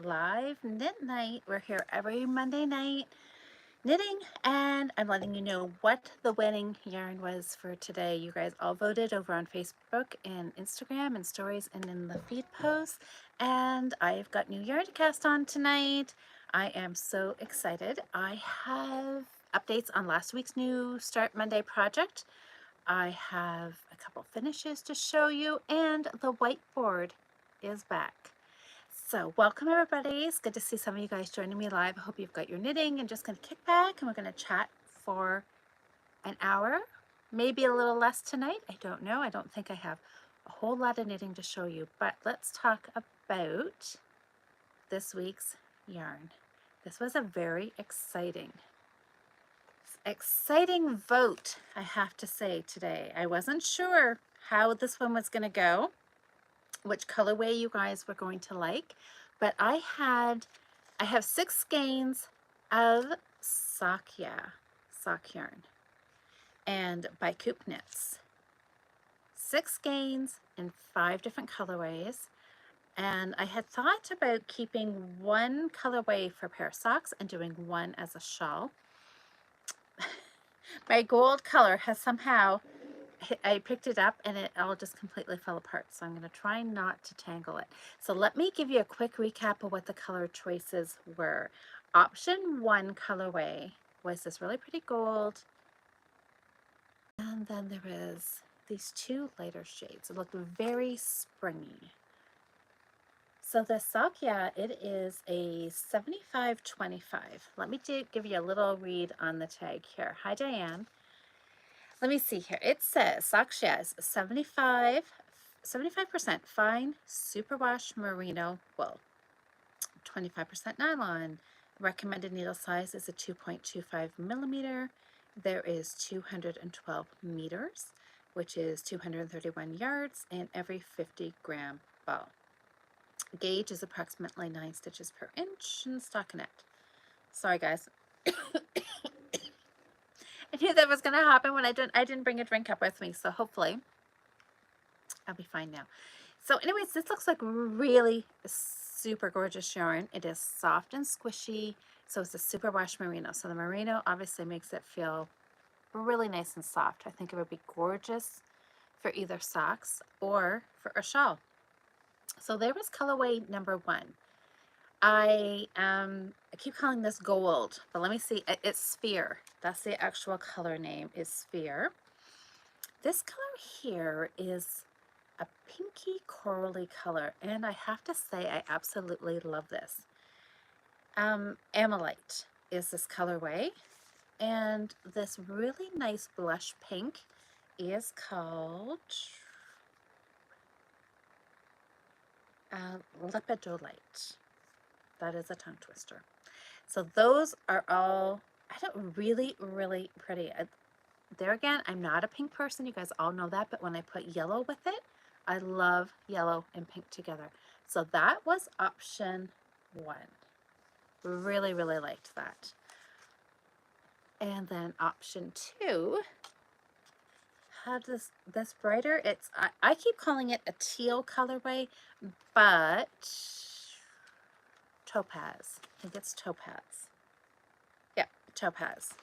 live knit night. We're here every Monday night knitting, and I'm letting you know what the winning yarn was for today. You guys all voted over on Facebook and Instagram and stories and in the feed posts, and I've got new yarn to cast on tonight. I am so excited. I have updates on last week's new Start Monday project. I have a couple finishes to show you, and the whiteboard is back. So welcome everybody. It's good to see some of you guys joining me live. I hope you've got your knitting. I'm just going to kick back and we're going to chat for an hour, maybe a little less tonight. I don't know. I don't think I have a whole lot of knitting to show you, but let's talk about this week's yarn. This was a very exciting vote, I have to say, today. I wasn't sure how this one was going to go, which colorway you guys were going to like, but I have 6 skeins of sock yarn, and by Coop Knits. 6 skeins in 5 different colorways, and I had thought about keeping one colorway for a pair of socks and doing one as a shawl. My gold color has somehow, I picked it up and it all just completely fell apart. So I'm going to try not to tangle it. So let me give you a quick recap of what the color choices were. Option 1 colorway was this really pretty gold. And then there is these 2 lighter shades. It looked very springy. So the Sakya, it is a 75-25. Let me give you a little read on the tag here. Hi, Diane. Let me see here. It says Sakya is 75% fine superwash merino wool, 25% nylon. Recommended needle size is a 2.25 millimeter. There is 212 meters, which is 231 yards, and every 50-gram ball. Gauge is approximately 9 stitches per inch in stockinette. Sorry, guys. I knew that was going to happen when I didn't bring a drink up with me, so hopefully I'll be fine now. So anyways, this looks like really super gorgeous yarn. It is soft and squishy, so it's a superwash merino. So the merino obviously makes it feel really nice and soft. I think it would be gorgeous for either socks or for a shawl. So there was colorway number 1. I keep calling this gold, but let me see. It's Sphere. That's the actual color name, is Sphere. This color here is a pinky corally color, and I have to say I absolutely love this. Amylite is this colorway, and this really nice blush pink is called Lepidolite. That is a tongue twister. So those are all, I don't really pretty. There again, I'm not a pink person. You guys all know that. But when I put yellow with it, I love yellow and pink together. So that was option 1. Really liked that. And then option 2 had this brighter. It's I keep calling it a teal colorway, but topaz. I think it's topaz. Yep, topaz.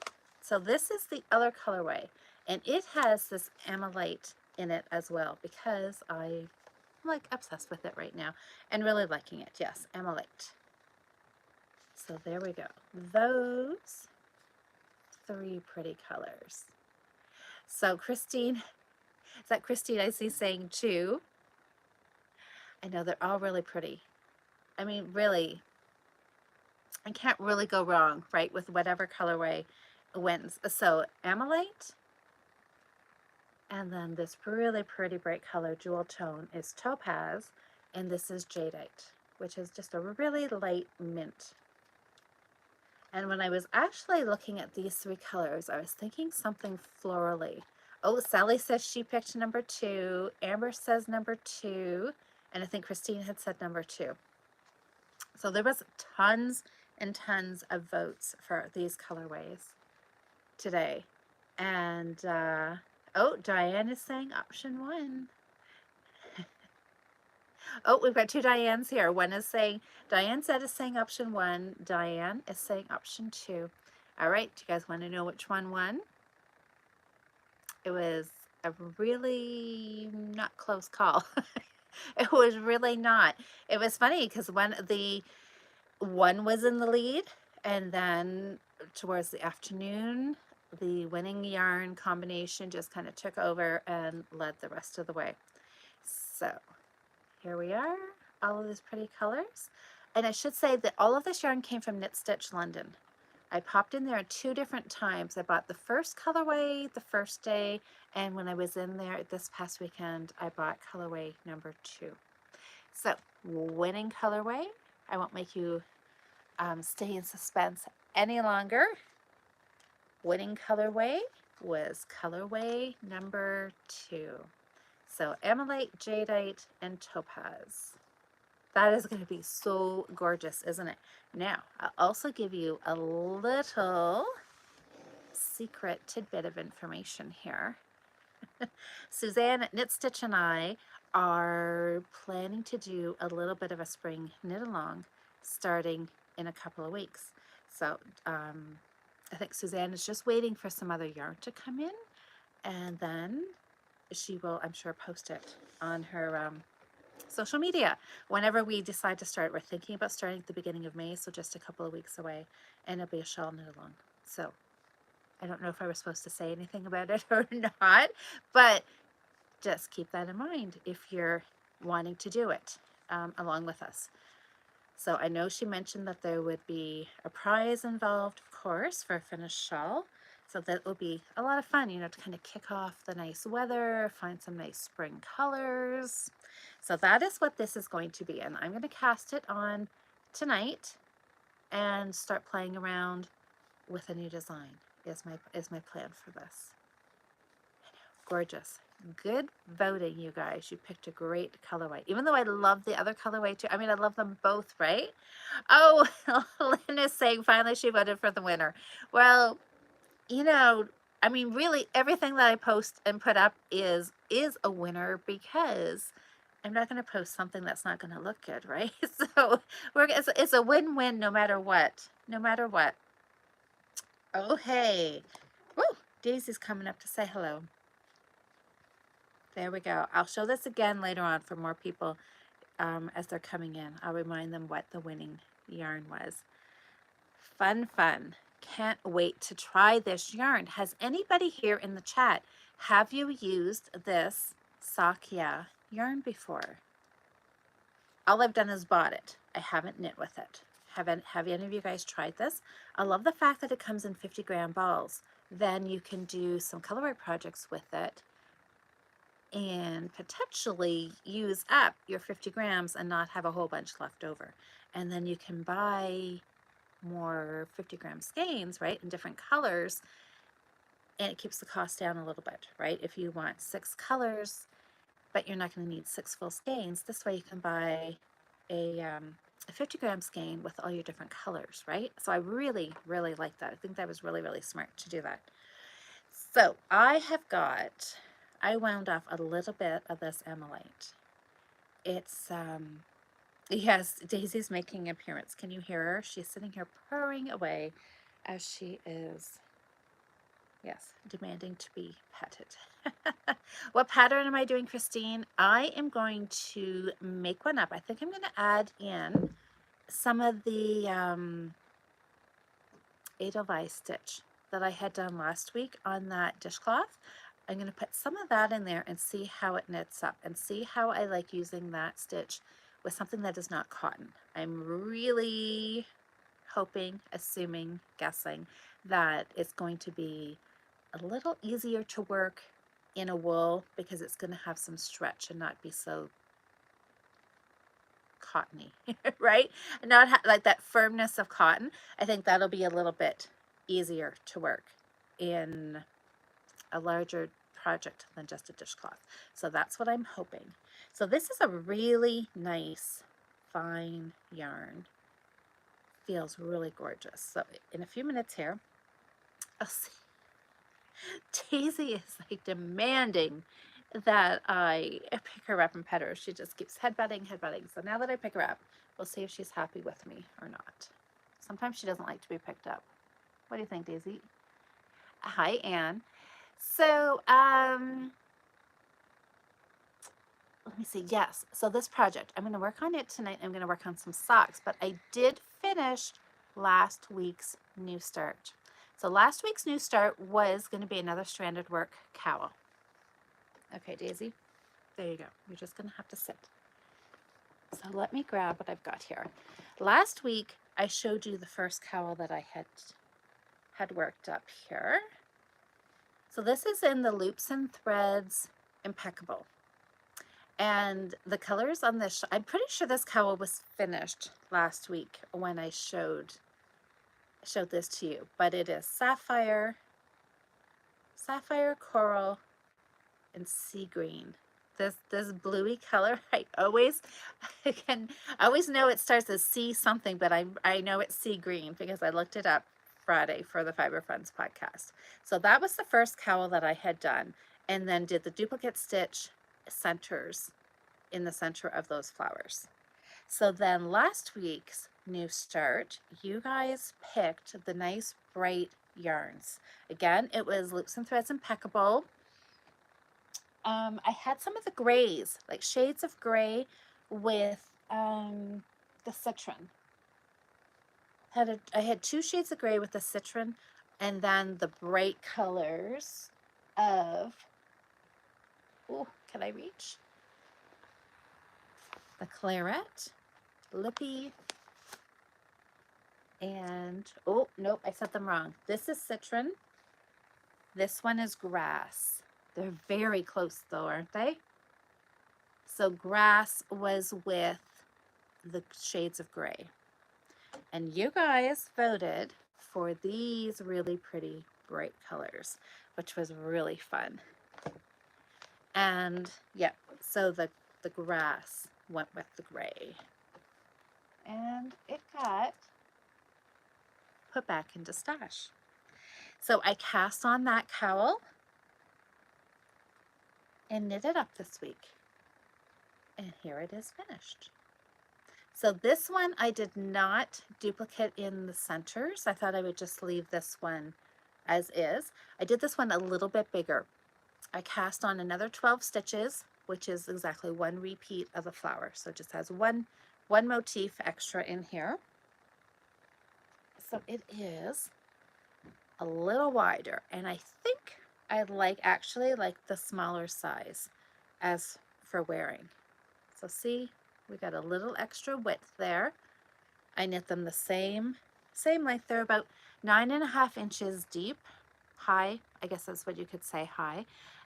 So this is the other colorway, and it has this amylite in it as well, because I'm like obsessed with it right now and really liking it. Yes, amylite. So there we go. Those 3 pretty colors. So Christine, is that Christine I see saying 2? I know they're all really pretty. I mean, really, I can't really go wrong, right, with whatever colorway wins. So amylite, and then this really pretty bright color jewel tone is topaz, and this is jadeite, which is just a really light mint. And when I was actually looking at these 3 colors, I was thinking something florally. Oh, Sally says she picked number 2. Amber says number 2. And I think Christine had said number 2. So there was tons and tons of votes for these colorways today. And, oh, Diane is saying option 1. Oh, we've got two Dianes here. One is saying, Diane said is saying option 1. Diane is saying option 2. All right, do you guys want to know which one won? It was a really not close call. It was really not. It was funny because one was in the lead, and then towards the afternoon, the winning yarn combination just kind of took over and led the rest of the way. So here we are, all of these pretty colors. And I should say that all of this yarn came from Knit Stitch London. I popped in there at 2 different times. I bought the first colorway the first day, and when I was in there this past weekend, I bought colorway number 2. So, winning colorway, I won't make you stay in suspense any longer. Winning colorway was colorway number 2. So, Amalite, Jadeite, and Topaz. That is going to be so gorgeous, isn't it? Now, I'll also give you a little secret tidbit of information here. Suzanne at Knit Stitch and I are planning to do a little bit of a spring knit along starting in a couple of weeks. So I think Suzanne is just waiting for some other yarn to come in, and then she will, I'm sure, post it on her social media whenever we decide to start. We're thinking about starting at the beginning of May, so just a couple of weeks away, and it'll be a shawl knit along. So I don't know if I was supposed to say anything about it or not, but just keep that in mind if you're wanting to do it along with us. So I know she mentioned that there would be a prize involved, of course, for a finished shawl. So that will be a lot of fun, you know, to kind of kick off the nice weather, find some nice spring colors. So that is what this is going to be. And I'm going to cast it on tonight and start playing around with a new design is my plan for this. Gorgeous. Good voting, you guys. You picked a great colorway. Even though I love the other colorway too. I mean, I love them both, right? Oh, Lynn is saying finally she voted for the winner. Well, you know, I mean, really everything that I post and put up is a winner, because I'm not going to post something that's not going to look good, right? So it's a win-win no matter what. No matter what. Oh, hey. Woo! Daisy's coming up to say hello. There we go. I'll show this again later on for more people as they're coming in. I'll remind them what the winning yarn was. Fun, fun. Can't wait to try this yarn. Has anybody here in the chat, have you used this Sakya yarn before? All I've done is bought it. I haven't knit with it. Have any of you guys tried this? I love the fact that it comes in 50-gram balls. Then you can do some colorway projects with it and potentially use up your 50 grams and not have a whole bunch left over. And then you can buy more 50-gram skeins, right, in different colors, and it keeps the cost down a little bit, right? If you want 6 colors, but you're not going to need 6 full skeins, this way you can buy a 50-gram skein with all your different colors, right? So I really, really like that. I think that was really, really smart to do that. So I wound off a little bit of this Amalite. It's, yes, Daisy's making an appearance. Can you hear her? She's sitting here purring away as she is, yes, demanding to be petted. What pattern am I doing, Christine? I am going to make one up. I think I'm going to add in some of the Edelweiss stitch that I had done last week on that dishcloth. I'm going to put some of that in there and see how it knits up and see how I like using that stitch with something that is not cotton. I'm really hoping, assuming, guessing that it's going to be a little easier to work in a wool because it's going to have some stretch and not be so cottony, right? And not like that firmness of cotton. I think that'll be a little bit easier to work in a larger project than just a dishcloth. So that's what I'm hoping. So this is a really nice, fine yarn. Feels really gorgeous. So in a few minutes here, I'll see. Daisy is like demanding that I pick her up and pet her. She just keeps headbutting. So now that I pick her up, we'll see if she's happy with me or not. Sometimes she doesn't like to be picked up. What do you think, Daisy? Hi, Anne. So, let me see. Yes. So this project, I'm going to work on it tonight. I'm going to work on some socks, but I did finish last week's New Start. So last week's New Start was going to be another stranded work cowl. Okay, Daisy, there you go. You're just going to have to sit. So let me grab what I've got here. Last week, I showed you the first cowl that I had worked up here. So this is in the Loops and Threads Impeccable. And the colors on this, I'm pretty sure this cowl was finished last week when I showed this to you. But it is sapphire, coral, and sea green. This bluey color, I always know it starts as sea something, but I know it's sea green because I looked it up Friday for the Fiber Friends podcast. So that was the first cowl that I had done, and then did the duplicate stitch centers in the center of those flowers. So then last week's New Start, you guys picked the nice bright yarns. Again, it was Loops and Threads Impeccable. I had some of the grays, like shades of gray with the citron. I had 2 shades of gray with the citron, and then the bright colors of, oh, can I reach? The claret, lippy, and, oh, nope, I said them wrong. This is citron. This one is grass. They're very close though, aren't they? So grass was with the shades of gray. And you guys voted for these really pretty bright colors, which was really fun. And yeah, so the grass went with the gray. And it got put back into stash. So I cast on that cowl and knit it up this week. And here it is finished. So this one I did not duplicate in the centers. I thought I would just leave this one as is. I did this one a little bit bigger. I cast on another 12 stitches, which is exactly 1 repeat of the flower. So it just has one motif extra in here. So it is a little wider, and I think I actually like the smaller size as for wearing. So see, we got a little extra width there. I knit them the same length. They're about 9.5 inches deep, high. I guess that's what you could say, high.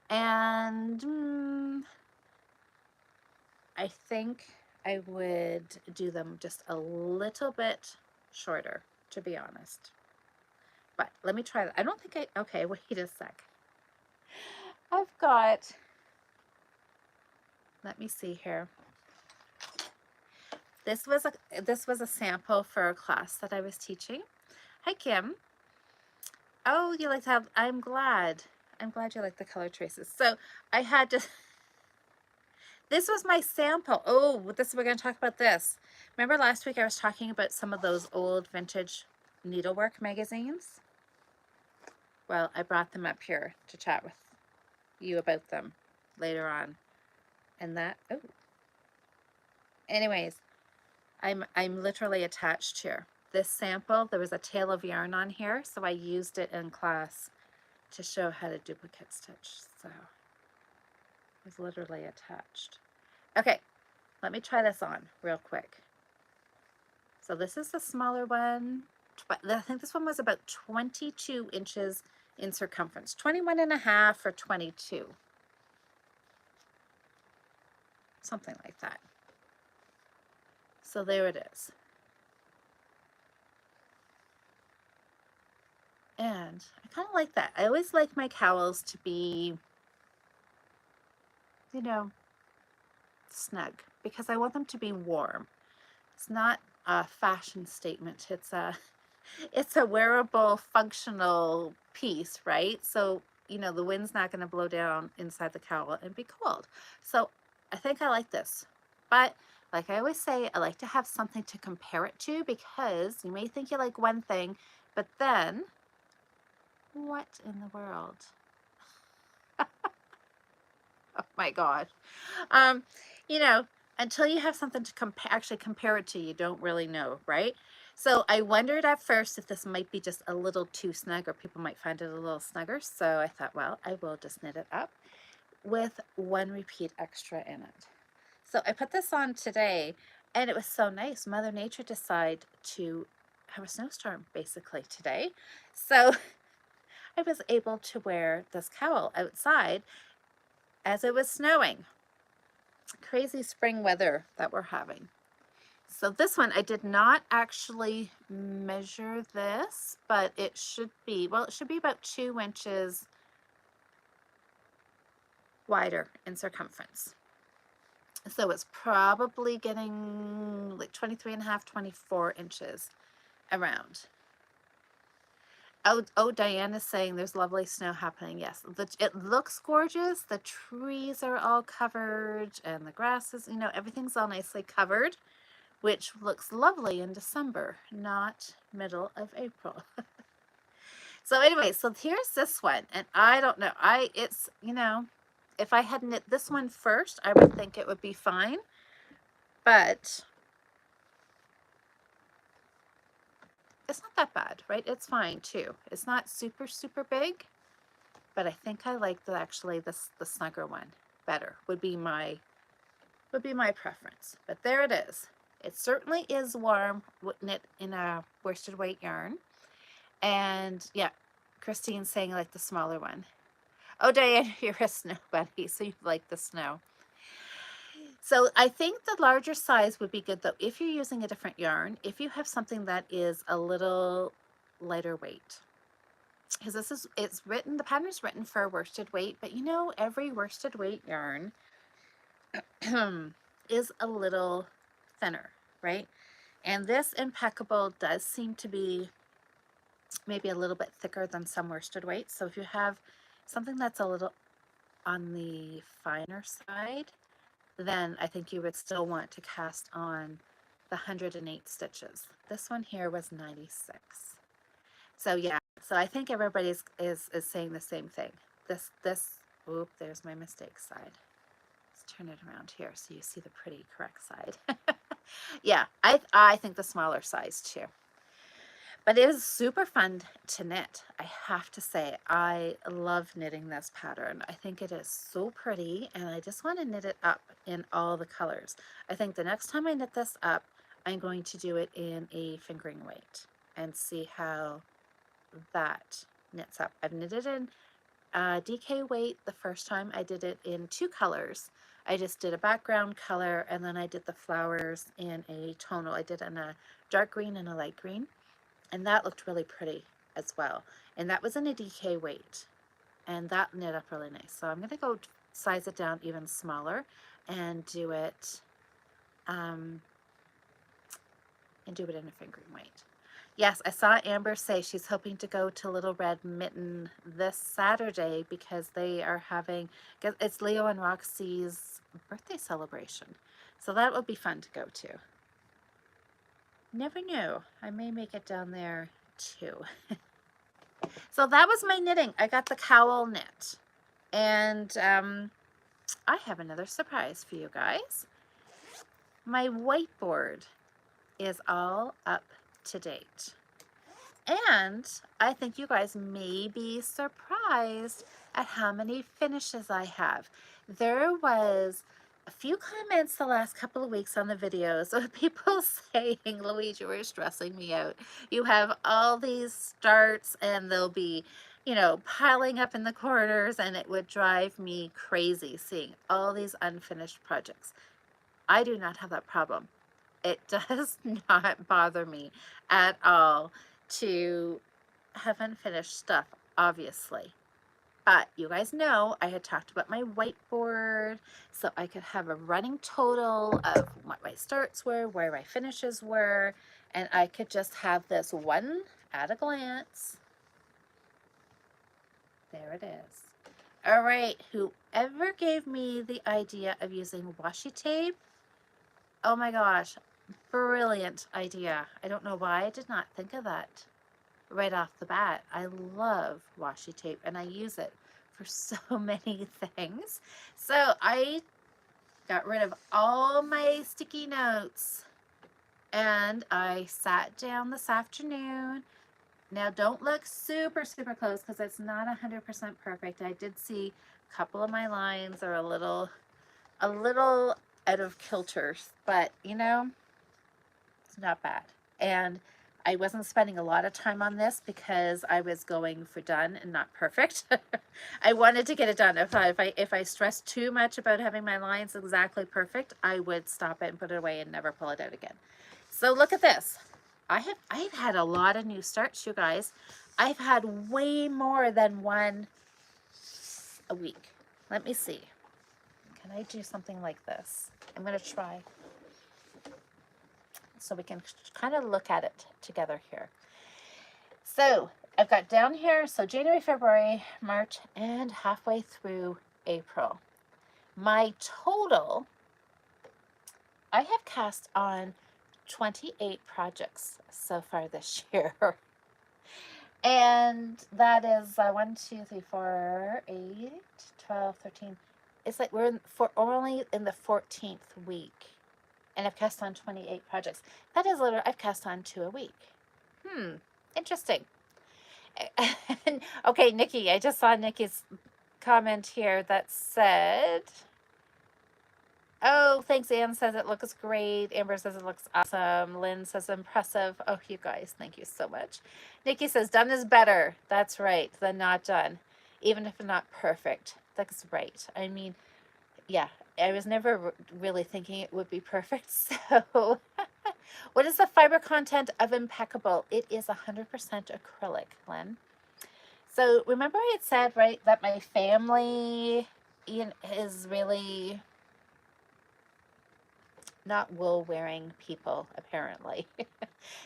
And I think I would do them just a little bit shorter, to be honest. But let me try that. I don't think okay, wait a sec. I've got, let me see here. This was a sample for a class that I was teaching. Hi, Kim. Oh, you like to have, I'm glad you like the color traces. So I had to, this was my sample. Oh, we're going to talk about this. Remember last week I was talking about some of those old vintage needlework magazines? Well, I brought them up here to chat with you about them later on. And that, oh. Anyways, I'm literally attached here. This sample, there was a tail of yarn on here, so I used it in class to show how to duplicate stitch. So it was literally attached. Okay, let me try this on real quick. So this is the smaller one. I think this one was about 22 inches in circumference, 21.5 or 22. Something like that. So there it is. And I kind of like that. I always like my cowls to be, you know, snug, because I want them to be warm. It's not a fashion statement. It's a wearable, functional piece, right? So you know, the wind's not going to blow down inside the cowl and be cold. So I think I like this. But like I always say, I like to have something to compare it to, because you may think you like one thing, but then what in the world? Oh my God. Um, you know, until you have something to actually compare it to, you don't really know, right? So I wondered at first if this might be just a little too snug, or people might find it a little snugger. So I thought, well, I will just knit it up with one repeat extra in it. So I put this on today, and it was so nice. Mother Nature decided to have a snowstorm basically today. So I was able to wear this cowl outside as it was snowing. Crazy spring weather that we're having. So this one, I did not actually measure this, but it should be, well, it should be about 2 inches wider in circumference. So it's probably getting like 23.5, 24 inches around. Oh, Diane is saying there's lovely snow happening. Yes, it looks gorgeous. The trees are all covered, and the grasses, you know, everything's all nicely covered, which looks lovely in December, not middle of April. So anyway, so here's this one, and I don't know. It's, you know, if I had knit this one first, I would think it would be fine, but it's not that bad, right? It's fine too. It's not super, super big, but I think I like the snugger one better. Would be my preference. But there it is. It certainly is warm, knit in a worsted weight yarn. And yeah, Christine's saying I like the smaller one. Oh, Diane, you're a snow bunny, so you like the snow. So I think the larger size would be good though if you're using a different yarn, if you have something that is a little lighter weight. Because the pattern is written for a worsted weight, but you know, every worsted weight yarn is a little thinner, right? And this Impeccable does seem to be maybe a little bit thicker than some worsted weights. So if you have something that's a little on the finer side, then I think you would still want to cast on the 108 stitches. This one here was 96. So yeah, so I think everybody is saying the same thing. Oop, there's my mistake side. Let's turn it around here so you see the pretty correct side. Yeah, I think the smaller size too. But it is super fun to knit. I have to say, I love knitting this pattern. I think it is so pretty, and I just want to knit it up in all the colors. I think the next time I knit this up, I'm going to do it in a fingering weight and see how that knits up. I've knitted in DK weight the first time. I did it in 2 colors. I just did a background color, and then I did the flowers in a tonal. I did in a dark green and a light green, and that looked really pretty as well. And that was in a DK weight, and that knit up really nice. So I'm going to go size it down even smaller and do it in a fingering weight. Yes, I saw Amber say she's hoping to go to Little Red Mitten this Saturday because they are having, it's Leo and Roxy's birthday celebration. So that would be fun to go to. Never knew. I may make it down there too. So that was my knitting. I got the cowl knit. And I have another surprise for you guys. My whiteboard is all up to date. And I think you guys may be surprised at how many finishes I have. There was a few comments the last couple of weeks on the videos of people saying, Louise, you were stressing me out. You have all these starts and they'll be, you know, piling up in the corners, and it would drive me crazy seeing all these unfinished projects. I do not have that problem. It does not bother me at all to have unfinished stuff, obviously. But you guys know I had talked about my whiteboard, so I could have a running total of what my starts were, where my finishes were, and I could just have this one at a glance. There it is. All right, whoever gave me the idea of using washi tape, oh my gosh, brilliant idea. I don't know why I did not think of that right off the bat. I love washi tape and I use it for so many things. So I got rid of all my sticky notes and I sat down this afternoon. Now don't look super close because it's not 100% perfect. I did see a couple of my lines are a little out of kilter, but you know, it's not bad. And I wasn't spending a lot of time on this because I was going for done and not perfect. I wanted to get it done. If I stressed too much about having my lines exactly perfect, I would stop it and put it away and never pull it out again. So look at this. I've had a lot of new starts, you guys. I've had way more than one a week. Let me see. Can I do something like this? I'm going to try so we can kind of look at it together here. So I've got down here, so January, February, March, and halfway through April. My total, I have cast on 28 projects so far this year. And that is 1, 2, 3, 4, 8, 12, 13. It's like we're only in the 14th week. And I've cast on 28 projects. That is literally, I've cast on 2 a week. Interesting. Okay, Nikki, I just saw Nikki's comment here that said, oh, thanks. Anne says it looks great. Amber says it looks awesome. Lynn says impressive. Oh, you guys, thank you so much. Nikki says done is better. That's right, than not done, even if not perfect. That's right. I mean, yeah, I was never really thinking it would be perfect. So what is the fiber content of impeccable? It is 100% acrylic, Lynn. So remember I had said, right, that my family is really not wool wearing people, apparently.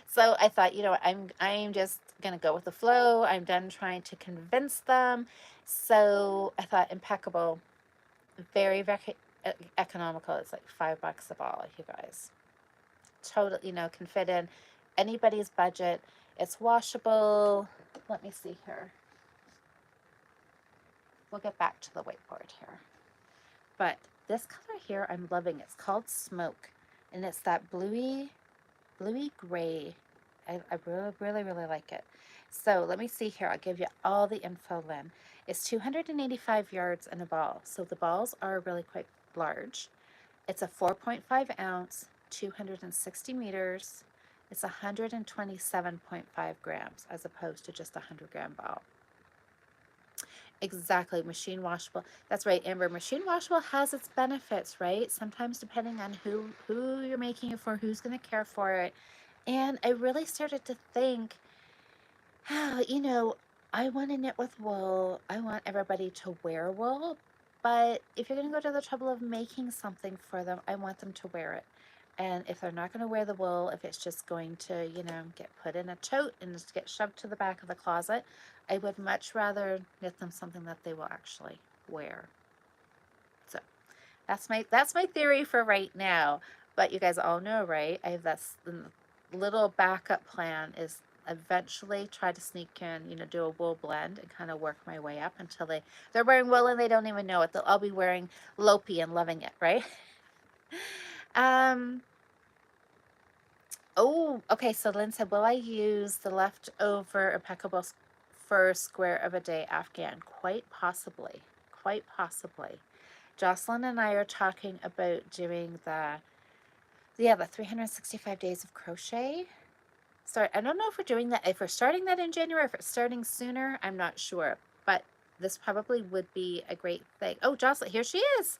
So I thought, you know what, I'm just gonna go with the flow. I'm done trying to convince them. So I thought impeccable, very economical. It's like $5 a ball, you guys. Totally, you know, can fit in anybody's budget. It's washable. Let me see here. We'll get back to the whiteboard here. But this color here, I'm loving. It's called Smoke, and it's that bluey gray. I really like it. So let me see here. I'll give you all the info then. It's 285 yards in a ball. So the balls are really quite large. It's a 4.5 ounce, 260 meters. It's 127.5 grams as opposed to just a 100-gram ball. Exactly, machine washable. That's right, Amber. Machine washable has its benefits, right? Sometimes depending on who you're making it for, who's going to care for it. And I really started to think, you know, I want to knit with wool. I want everybody to wear wool. But if you're going to go to the trouble of making something for them, I want them to wear it. And if they're not going to wear the wool, if it's just going to, you know, get put in a tote and just get shoved to the back of the closet, I would much rather knit them something that they will actually wear. So that's my theory for right now. But you guys all know, right? I have this little backup plan is eventually try to sneak in, you know, do a wool blend and kind of work my way up until they're wearing wool and they don't even know it. They'll all be wearing Lopi and loving it, right? Oh, okay, so Lynn said, will I use the leftover impeccable for square of a day Afghan? Quite possibly. Quite possibly. Jocelyn and I are talking about doing the 365 days of crochet. Sorry, I don't know if we're doing that, if we're starting that in January, if it's starting sooner, I'm not sure. But this probably would be a great thing. Oh, Jocelyn, here she is.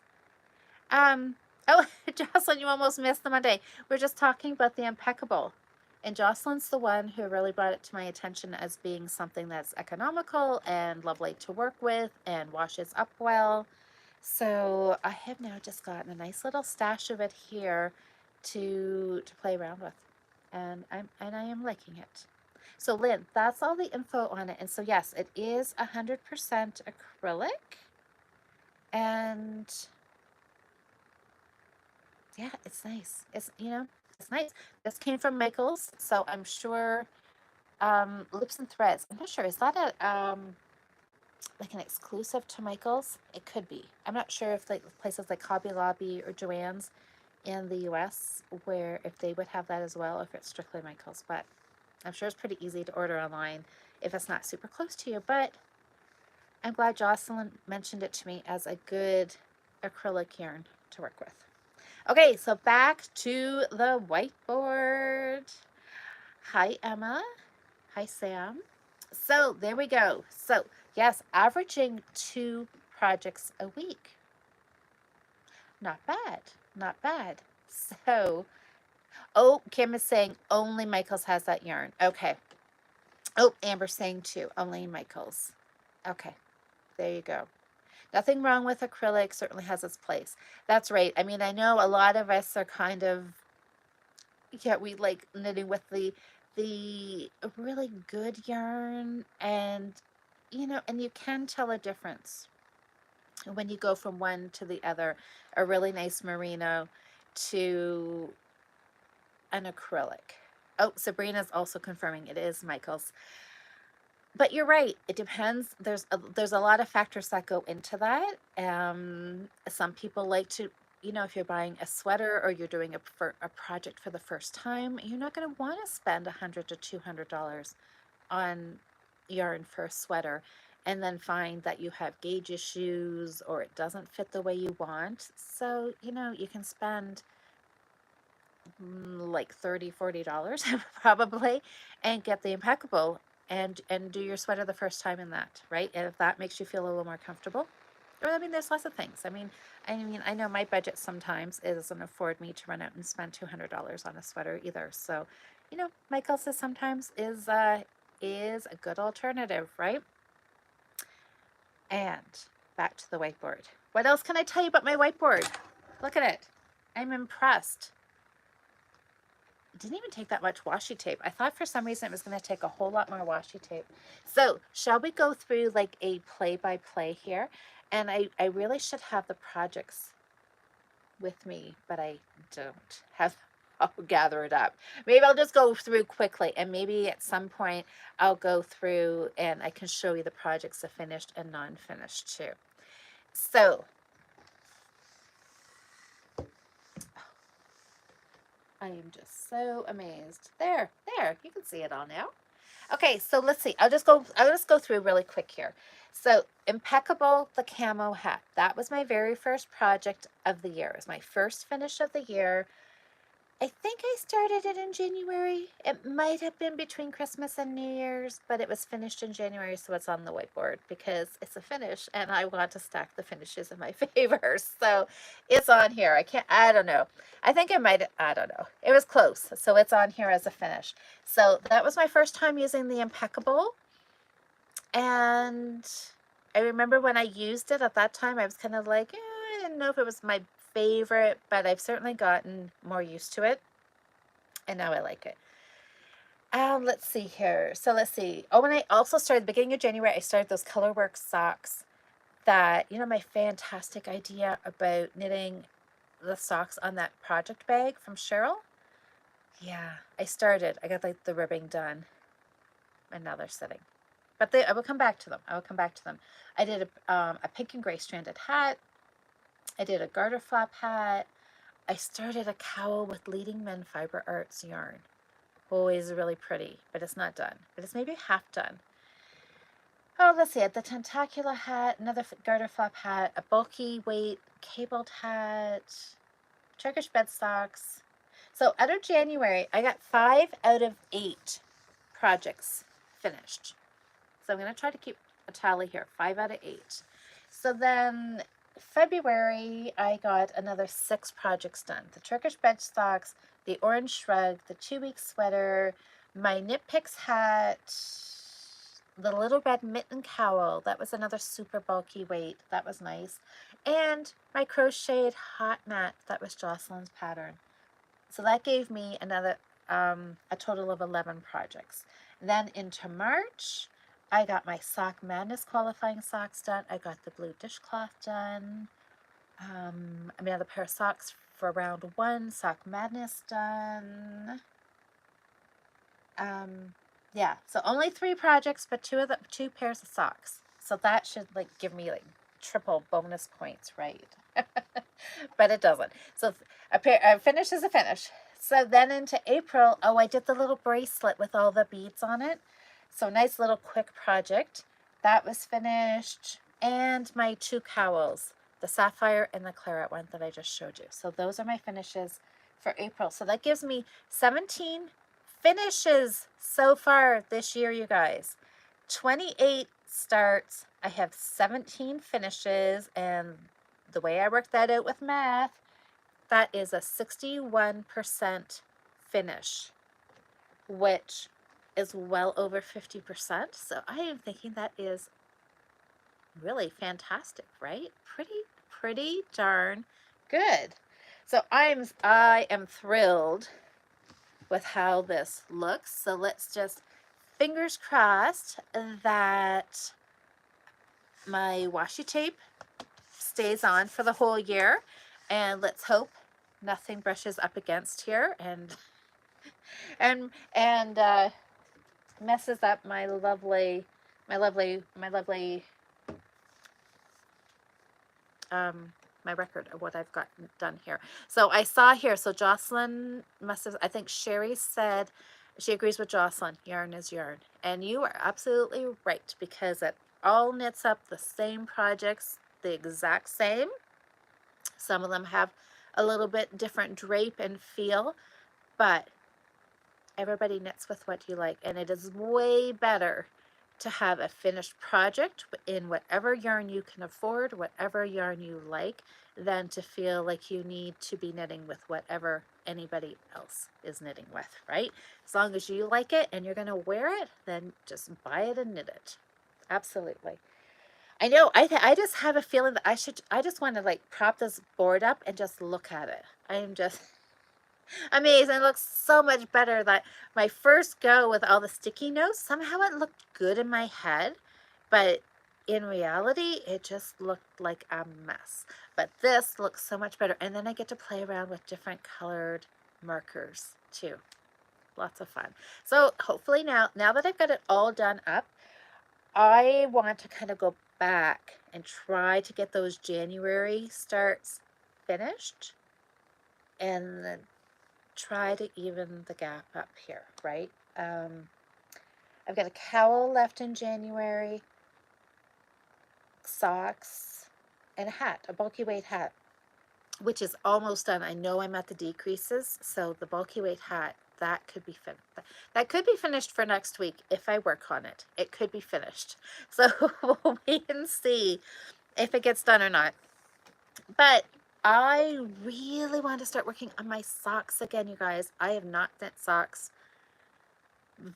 Oh, Jocelyn, you almost missed the Monday. We're just talking about the impeccable. And Jocelyn's the one who really brought it to my attention as being something that's economical and lovely to work with and washes up well. So I have now just gotten a nice little stash of it here to play around with. And I am liking it. So Lynn, that's all the info on it. And so yes, it is 100% acrylic. And yeah, it's nice. It's, you know, it's nice. This came from Michael's, so I'm sure Loops and Threads. I'm not sure. Is that a like an exclusive to Michael's? It could be. I'm not sure if like places like Hobby Lobby or Joann's in the US, where if they would have that as well, if it's strictly Michael's, but I'm sure it's pretty easy to order online if it's not super close to you. But I'm glad Jocelyn mentioned it to me as a good acrylic yarn to work with. Okay, so back to the whiteboard. Hi, Emma. Hi, Sam. So there we go. So yes, averaging 2 projects a week. Not bad. Not bad. So, oh, Kim is saying only Michael's has that yarn. Okay. Oh, Amber's saying too, only Michael's. Okay, there you go. Nothing wrong with acrylic, certainly has its place. That's right. I mean, I know a lot of us are kind of, yeah, we like knitting with the really good yarn, and you know, and you can tell a difference when you go from one to the other, a really nice merino to an acrylic. Oh, Sabrina's also confirming it is Michael's. But you're right. It depends. There's a lot of factors that go into that. Some people like to, you know, if you're buying a sweater or you're doing a project for the first time, you're not going to want to spend $100 to $200 on yarn for a sweater, and then find that you have gauge issues or it doesn't fit the way you want. So you know you can spend like $30, $40 probably, and get the impeccable, and do your sweater the first time in that, right? And if that makes you feel a little more comfortable, or I mean, there's lots of things. I know my budget sometimes it doesn't afford me to run out and spend $200 on a sweater either. So, you know, Michael says sometimes is a good alternative, right? And back to the whiteboard. What else can I tell you about my whiteboard? Look at it. I'm impressed. It didn't even take that much washi tape. I thought for some reason it was going to take a whole lot more washi tape. So shall we go through like a play-by-play here? And I really should have the projects with me, but I don't have. I'll gather it up. Maybe I'll just go through quickly, and maybe at some point I'll go through and I can show you the projects, the finished and non-finished too. So I am just so amazed. There, you can see it all now. Okay, so let's see. I'll just go through really quick here. So Impeccable, the camo hat. That was my very first project of the year. It was my first finish of the year. I think I started it in January. It might have been between Christmas and New Year's, but it was finished in January, so it's on the whiteboard because it's a finish and I want to stack the finishes in my favor. So it's on here. I don't know. I think I don't know. It was close. So it's on here as a finish. So that was my first time using the Impeccable. And I remember when I used it at that time, I was kind of like, I didn't know if it was my favorite, but I've certainly gotten more used to it, and now I like it. Let's see here. So let's see. Oh, and I also started, the beginning of January, I started those Colorworks socks that, you know, my fantastic idea about knitting the socks on that project bag from Cheryl. Yeah, I got like the ribbing done, and now they're sitting. But I will come back to them. I did a pink and gray stranded hat. I did a garter flap hat. I started a cowl with Leading Men Fiber Arts yarn. Always really pretty, but it's not done. But it's maybe half done. Oh, let's see. The tentacular hat, another garter flap hat, a bulky weight cabled hat, Turkish bed socks. So out of January, I got 5 out of 8 projects finished. So I'm going to try to keep a tally here, 5 out of 8. So then February, I got another 6 projects done. The Turkish bed stocks, the orange shrug, the 2-week sweater, my Knit Picks hat, the little red mitten cowl. That was another super bulky weight. That was nice. And my crocheted hot mat. That was Jocelyn's pattern. So that gave me a total of 11 projects. Then into March, I got my Sock Madness qualifying socks done. I got the blue dishcloth done. I made a pair of socks for round 1, Sock Madness done. Yeah, so only 3 projects, but 2 pairs of socks. So that should like give me like triple bonus points, right? But it doesn't. So a finish is a finish. So then into April, oh, I did the little bracelet with all the beads on it. So nice little quick project. That was finished. And my 2 cowls, the sapphire and the claret one that I just showed you. So those are my finishes for April. So that gives me 17 finishes so far this year, you guys. 28 starts. I have 17 finishes, and the way I work that out with math, that is a 61% finish, which is well over 50%. So I am thinking that is really fantastic, right? Pretty darn good. So I am thrilled with how this looks. So let's just fingers crossed that my washi tape stays on for the whole year, and let's hope nothing brushes up against here and messes up my record of what I've got done here. So I saw here, so Jocelyn must have, I think Sherry said she agrees with Jocelyn, yarn is yarn. And you are absolutely right, because it all knits up the same projects, the exact same. Some of them have a little bit different drape and feel, but everybody knits with what you like, and it is way better to have a finished project in whatever yarn you can afford, whatever yarn you like, than to feel like you need to be knitting with whatever anybody else is knitting with, right? As long as you like it and you're going to wear it, then just buy it and knit it. Absolutely. I know, I just have a feeling that I just want to like prop this board up and just look at it. I am just amazing. It looks so much better. That my first go with all the sticky notes, somehow it looked good in my head, but in reality, it just looked like a mess. But this looks so much better. And then I get to play around with different colored markers too. Lots of fun. So hopefully now that I've got it all done up, I want to kind of go back and try to get those January starts finished, and then try to even the gap up here, right? I've got a cowl left in January, socks, and a hat, a bulky weight hat, which is almost done. I know I'm at the decreases, so the bulky weight hat, that could be finished. That could be finished for next week if I work on it. It could be finished. So we'll wait and see if it gets done or not. But I really want to start working on my socks again, you guys. I have not knit socks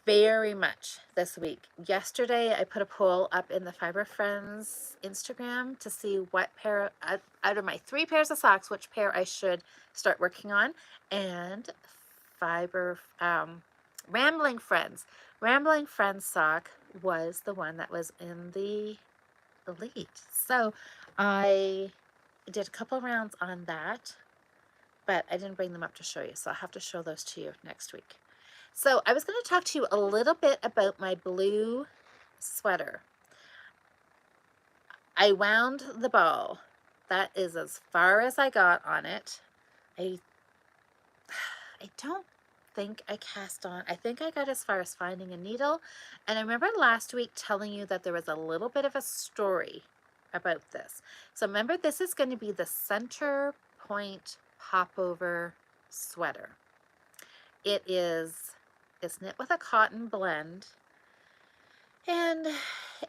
very much this week. Yesterday, I put a poll up in the Fiber Friends Instagram to see what pair, out of my 3 pairs of socks, which pair I should start working on. And Rambling Friends sock was the one that was in the lead. So I did a couple rounds on that, but I didn't bring them up to show you, so I'll have to show those to you next week. So I was going to talk to you a little bit about my blue sweater. I wound the ball. That is as far as I got on it. I don't think I cast on. I think I got as far as finding a needle. And I remember last week telling you that there was a little bit of a story about this. So remember, this is going to be the center point popover sweater. It's knit with a cotton blend, and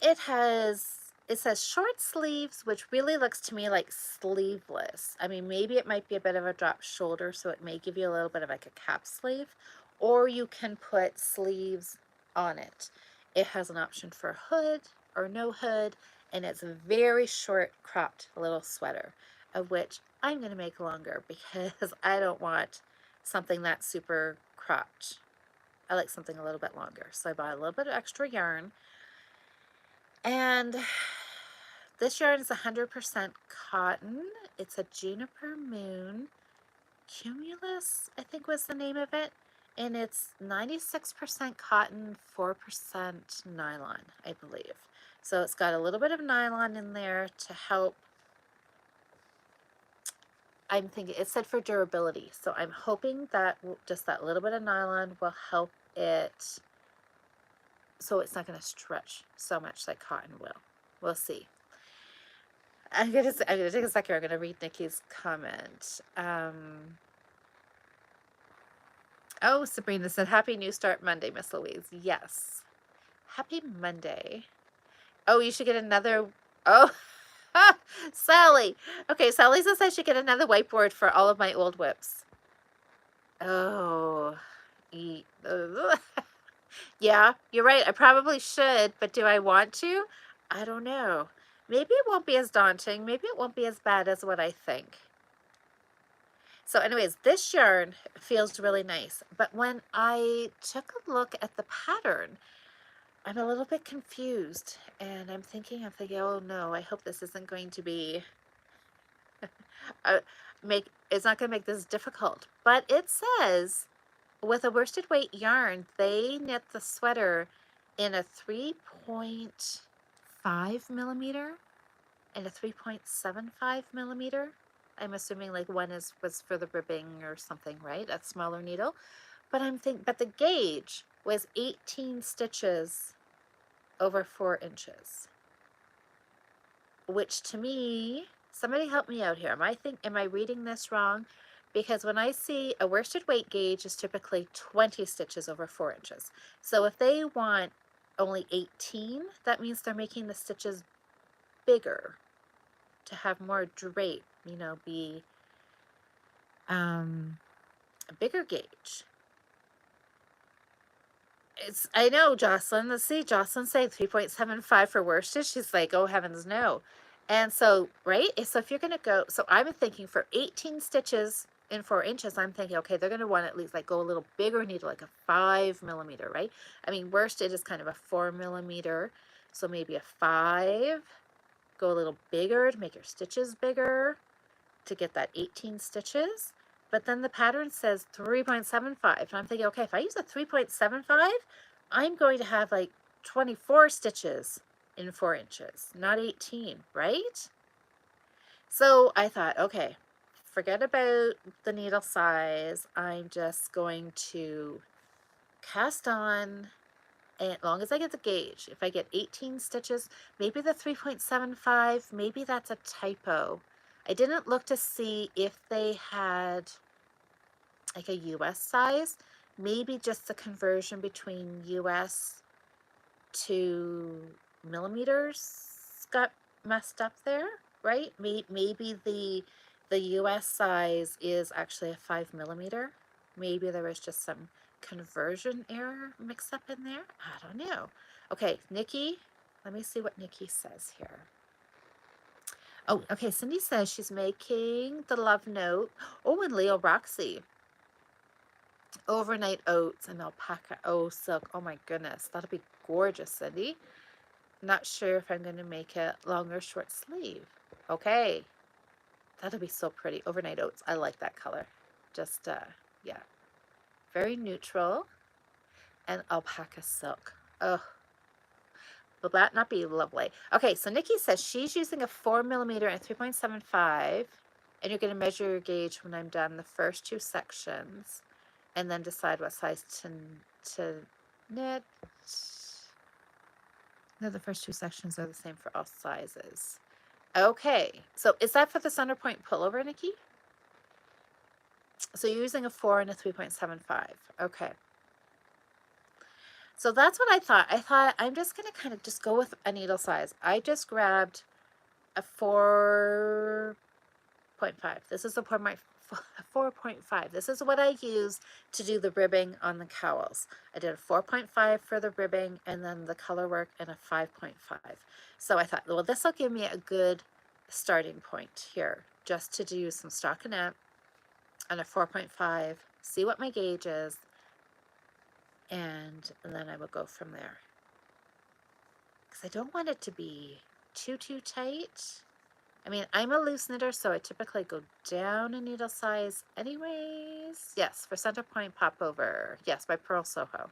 it says short sleeves, which really looks to me like sleeveless. I mean, maybe it might be a bit of a drop shoulder, so it may give you a little bit of like a cap sleeve, or you can put sleeves on it. It has an option for a hood or no hood, and it's a very short cropped little sweater, of which I'm going to make longer because I don't want something that's super cropped. I like something a little bit longer. So I bought a little bit of extra yarn. And this yarn is 100% cotton. It's a Juniper Moon Cumulus, I think was the name of it. And it's 96% cotton, 4% nylon, I believe. So it's got a little bit of nylon in there to help. I'm thinking it said for durability. So I'm hoping that just that little bit of nylon will help it so it's not going to stretch so much like cotton will. We'll see. I'm gonna take a second. I'm gonna read Nikki's comment. Oh, Sabrina said, "Happy New Start Monday, Miss Louise." Yes, happy Monday. Oh, you should get another. Oh, Sally. Okay, Sally says I should get another whiteboard for all of my old whips. Oh, yeah, you're right. I probably should, but do I want to? I don't know. Maybe it won't be as daunting. Maybe it won't be as bad as what I think. So anyways, this yarn feels really nice. But when I took a look at the pattern, I'm a little bit confused. And I'm thinking, oh no, I hope this isn't going to be, it's not going to make this difficult. But it says, with a worsted weight yarn, they knit the sweater in a 3.5 millimeter and a 3.75 millimeter. I'm assuming like one was for the ribbing or something, right? A smaller needle. But but the gauge was 18 stitches over 4 inches. Which to me, somebody help me out here. Am I reading this wrong? Because when I see a worsted weight gauge is typically 20 stitches over 4 inches. So if they want only 18, that means they're making the stitches bigger to have more drape, you know, be a bigger gauge. I know, Jocelyn. Let's see. Jocelyn saying 3.75 for worsted. She's like, oh heavens no. And so, right? So if you're going to go, so I'm thinking for 18 stitches in 4 inches, I'm thinking, okay, they're going to want at least like go a little bigger needle, like a 5 millimeter, right? I mean, worsted is kind of a 4 millimeter. So maybe a 5, go a little bigger to make your stitches bigger to get that 18 stitches. But then the pattern says 3.75. And I'm thinking, okay, if I use a 3.75, I'm going to have like 24 stitches in 4 inches, not 18, right? So I thought, okay, forget about the needle size. I'm just going to cast on, and as long as I get the gauge. If I get 18 stitches, maybe the 3.75, maybe that's a typo. I didn't look to see if they had like a US size. Maybe just the conversion between US to millimeters got messed up there, right? Maybe the US size is actually a 5 millimeter. Maybe there was just some conversion error mixed up in there. I don't know. Okay, Nikki, let me see what Nikki says here. Oh, okay, Cindy says she's making the love note. Oh, and Leo Roxy. Overnight oats and alpaca. Oh, silk. Oh my goodness. That'll be gorgeous, Cindy. Not sure if I'm going to make it long or short sleeve. Okay. That'll be so pretty. Overnight oats. I like that color. Just, yeah. Very neutral. And alpaca silk. Oh. Will that not be lovely? Okay, so Nikki says she's using a 4 millimeter and 3.75. And you're going to measure your gauge when I'm done the first 2 sections. And then decide what size to knit. No, the first 2 sections are the same for all sizes. Okay, so is that for the center point pullover, Nikki? So you're using a 4 and a 3.75. Okay. So that's what I thought. I thought I'm just going to kind of just go with a needle size. I just grabbed a 4.5. This is a 4.5. This is what I use to do the ribbing on the cowls. I did a 4.5 for the ribbing and then the color work and a 5.5. So I thought, well, this will give me a good starting point here just to do some stockinette and a 4.5, see what my gauge is, and then I will go from there. Because I don't want it to be too tight. I mean, I'm a loose knitter, so I typically go down a needle size anyways. Yes, for center point pop over. Yes, by Pearl Soho.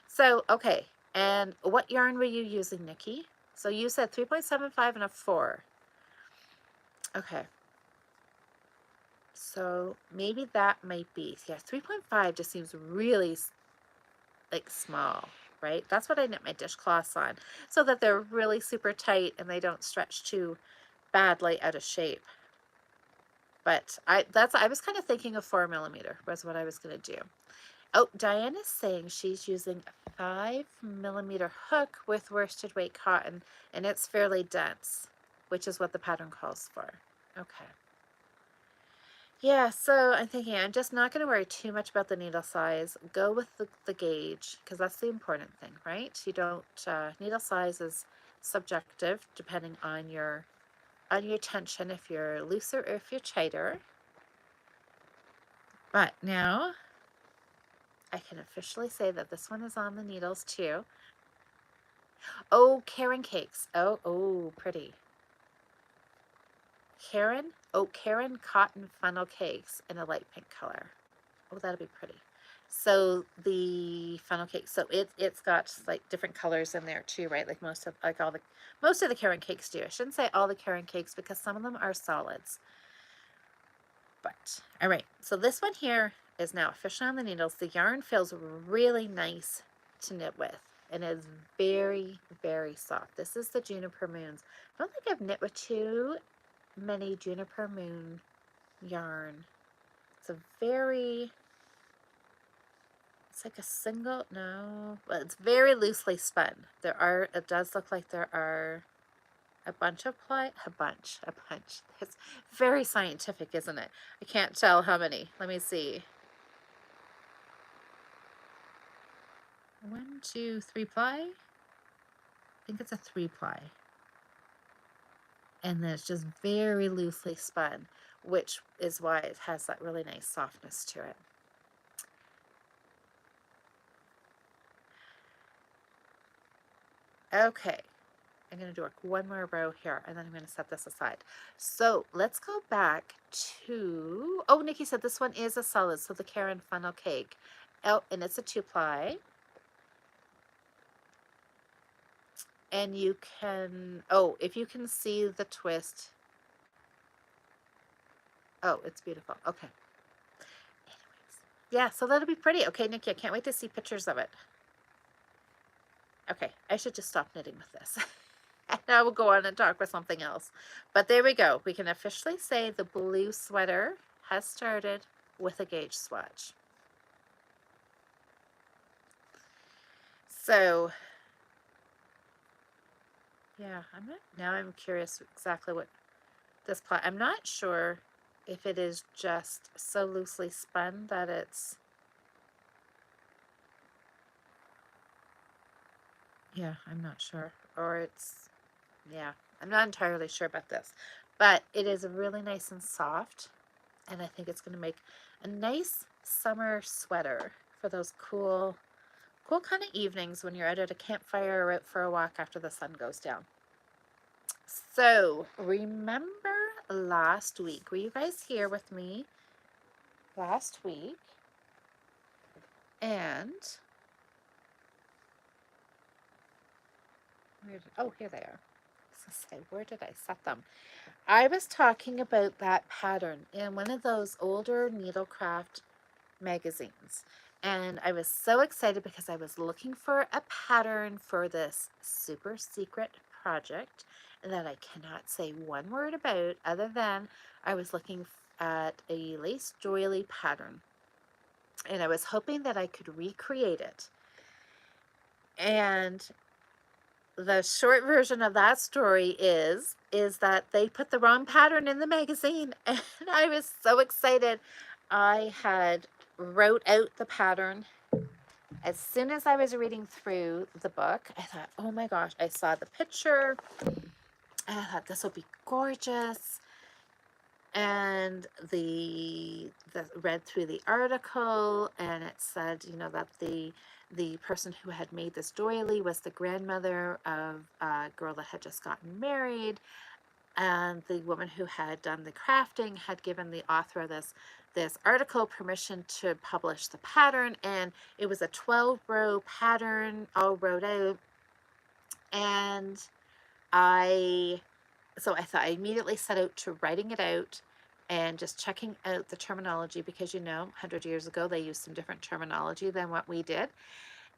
So, okay. And what yarn were you using, Nikki? So you said 3.75 and a 4. Okay. So maybe that might be, yeah, 3.5 just seems really like small, right? That's what I knit my dishcloths on, so that they're really super tight and they don't stretch too badly out of shape. But I was kind of thinking of 4mm was what I was going to do. Oh, Diana's saying she's using a 5mm hook with worsted weight cotton, and it's fairly dense, which is what the pattern calls for. Okay. Yeah, so I'm thinking I'm just not going to worry too much about the needle size. Go with the gauge, because that's the important thing, right? You don't, needle size is subjective depending on your tension, if you're looser or if you're tighter. But now I can officially say that this one is on the needles too. Oh, Karen cakes. Oh, pretty. Karen? Oh, Karen cotton funnel cakes in a light pink color. Oh, that'll be pretty. So the funnel cake, so it's got like different colors in there too, right? Like most of the Karen cakes do. I shouldn't say all the Karen cakes because some of them are solids. But all right, so this one here is now officially on the needles. The yarn feels really nice to knit with and is very, very soft. This is the Juniper Moons. I don't think I've knit with too many Juniper Moon yarn. It's like a single, no, but it's very loosely spun. It does look like there are a bunch. It's very scientific, isn't it? I can't tell how many. Let me see. 1, 2, 3 ply. I think it's a 3 ply. And then it's just very loosely spun, which is why it has that really nice softness to it. Okay, I'm going to do one more row here, and then I'm going to set this aside. So let's go back to, oh, Nikki said this one is a solid, so the Karen funnel cake. Oh, and it's a 2 ply. And you can, oh, if you can see the twist. Oh, it's beautiful. Okay. Yeah, so that'll be pretty. Okay, Nikki, I can't wait to see pictures of it. Okay, I should just stop knitting with this. And I will go on and talk with something else. But there we go. We can officially say the blue sweater has started with a gauge swatch. So, yeah, I'm curious exactly what this plot, I'm not sure if it is just so loosely spun that it's, yeah, I'm not sure. Or it's, yeah, I'm not entirely sure about this. But it is really nice and soft. And I think it's going to make a nice summer sweater for those cool kind of evenings when you're out at a campfire or out for a walk after the sun goes down. So, remember last week? Were you guys here with me last week? And here they are. Where did I set them? I was talking about that pattern in one of those older needlecraft magazines. And I was so excited because I was looking for a pattern for this super secret project that I cannot say one word about other than I was looking at a lace doily pattern. And I was hoping that I could recreate it. And the short version of that story is that they put the wrong pattern in the magazine. And I was so excited. I had wrote out the pattern. As soon as I was reading through the book, I thought, oh my gosh, I saw the picture. And I thought this will be gorgeous. And the read through the article, and it said, that the the person who had made this doily was the grandmother of a girl that had just gotten married, and the woman who had done the crafting had given the author of this article permission to publish the pattern, and it was a 12-row pattern all wrote out. And so I thought I immediately set out to writing it out and just checking out the terminology, because 100 years ago they used some different terminology than what we did.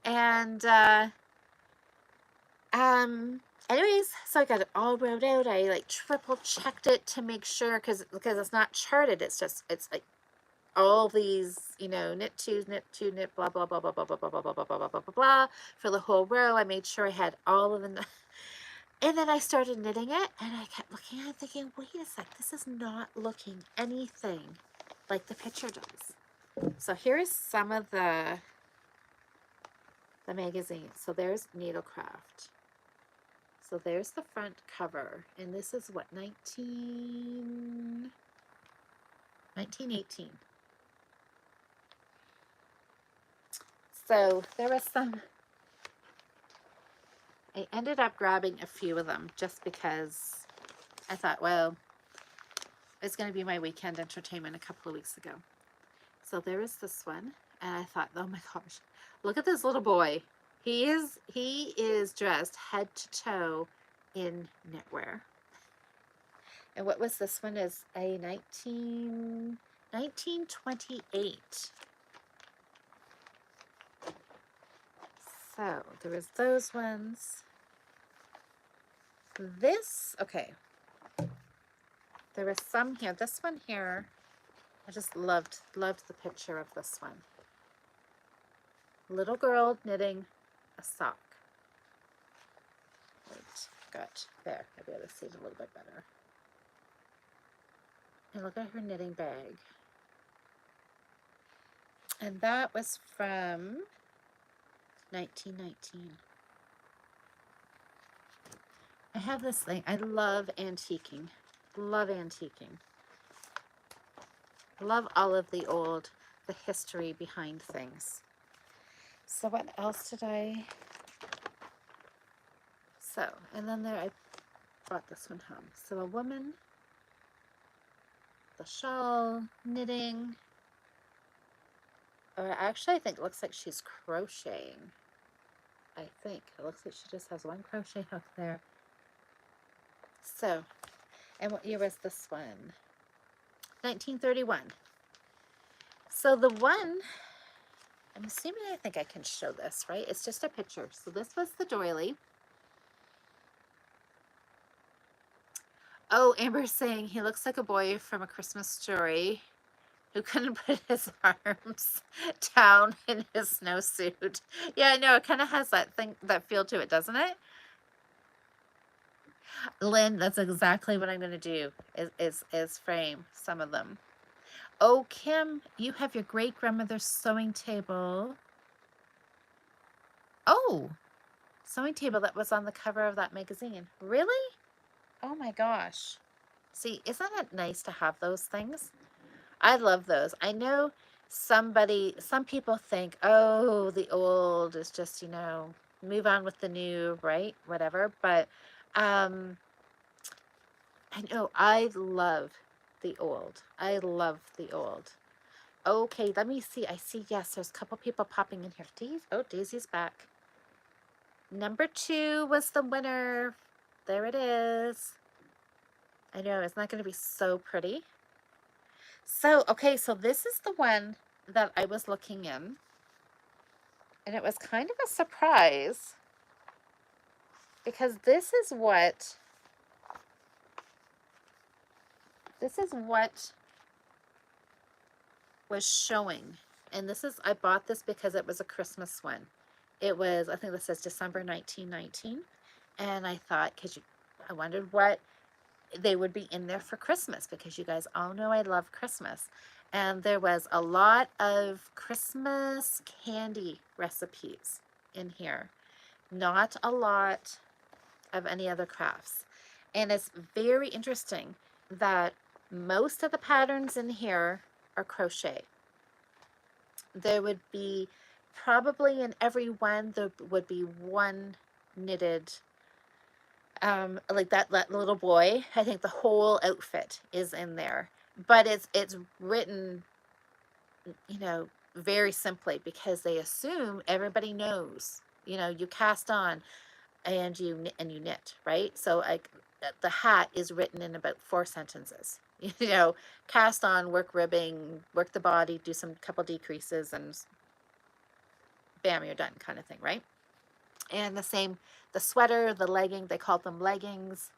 And anyways, so I got it all wrote out. I like triple checked it to make sure, because it's not charted. It's like all these, knit two, knit, blah, blah, blah, blah, blah, blah, blah, blah, blah, blah, blah, blah, blah, blah, blah, for the whole row. I made sure I had all of them. And then I started knitting it, and I kept looking at it thinking, wait a sec, this is not looking anything like the picture does. So here's some of the magazine. So there's Needlecraft. So there's the front cover, and this is what, 1918. So there was some, I ended up grabbing a few of them just because I thought, well, it's going to be my weekend entertainment a couple of weeks ago. So there is this one, and I thought, oh my gosh, look at this little boy. He is dressed head to toe in knitwear. And what was this one? Is a 1928. So there was those ones. This, okay. There was some here. This one here, I just loved the picture of this one. Little girl knitting a sock. Wait, got there. I'll be able to see it a little bit better. And look at her knitting bag. And that was from 1919. I have this thing. I love antiquing. Love antiquing. Love all of the history behind things. So what else did I? So, and then I brought this one home. So a woman, the shawl, knitting. Or actually, I think it looks like she's crocheting. I think it looks like she just has one crochet hook there. So, and what year was this one? 1931. So the one, I'm assuming, I think I can show this, right? It's just a picture. So this was the doily. Oh, Amber's saying he looks like a boy from A Christmas Story who couldn't put his arms down in his snowsuit. Yeah, I know. It kind of has that feel to it, doesn't it? Lynn, that's exactly what I'm going to do, is frame some of them. Oh, Kim, you have your great-grandmother's sewing table. Oh, sewing table that was on the cover of that magazine. Really? Oh my gosh. See, isn't it nice to have those things? I love those. I know some people think, oh, the old is just, move on with the new, right? Whatever. But I know I love the old. I love the old. Okay, let me see. I see, yes, there's a couple people popping in here. Daisy's back. Number 2 was the winner. There it is. I know, it's not going to be so pretty. So, okay, so this is the one that I was looking in. And it was kind of a surprise, because this is what was showing. And I bought this because it was a Christmas one. It was, I think this says December 1919. And I thought, I wondered what they would be in there for Christmas, because you guys all know I love Christmas. And there was a lot of Christmas candy recipes in here. Not a lot of any other crafts. And it's very interesting that most of the patterns in here are crochet. There would be probably in every one there would be one knitted, like that little boy. I think the whole outfit is in there, but it's written, you know, very simply because they assume everybody knows. You know, you cast on and you knit, right? So like the hat is written in about 4 sentences. You know, cast on, work ribbing, work the body, do some couple decreases, and bam, you're done, kind of thing, right? And the same, the sweater, the legging, they call them leggings,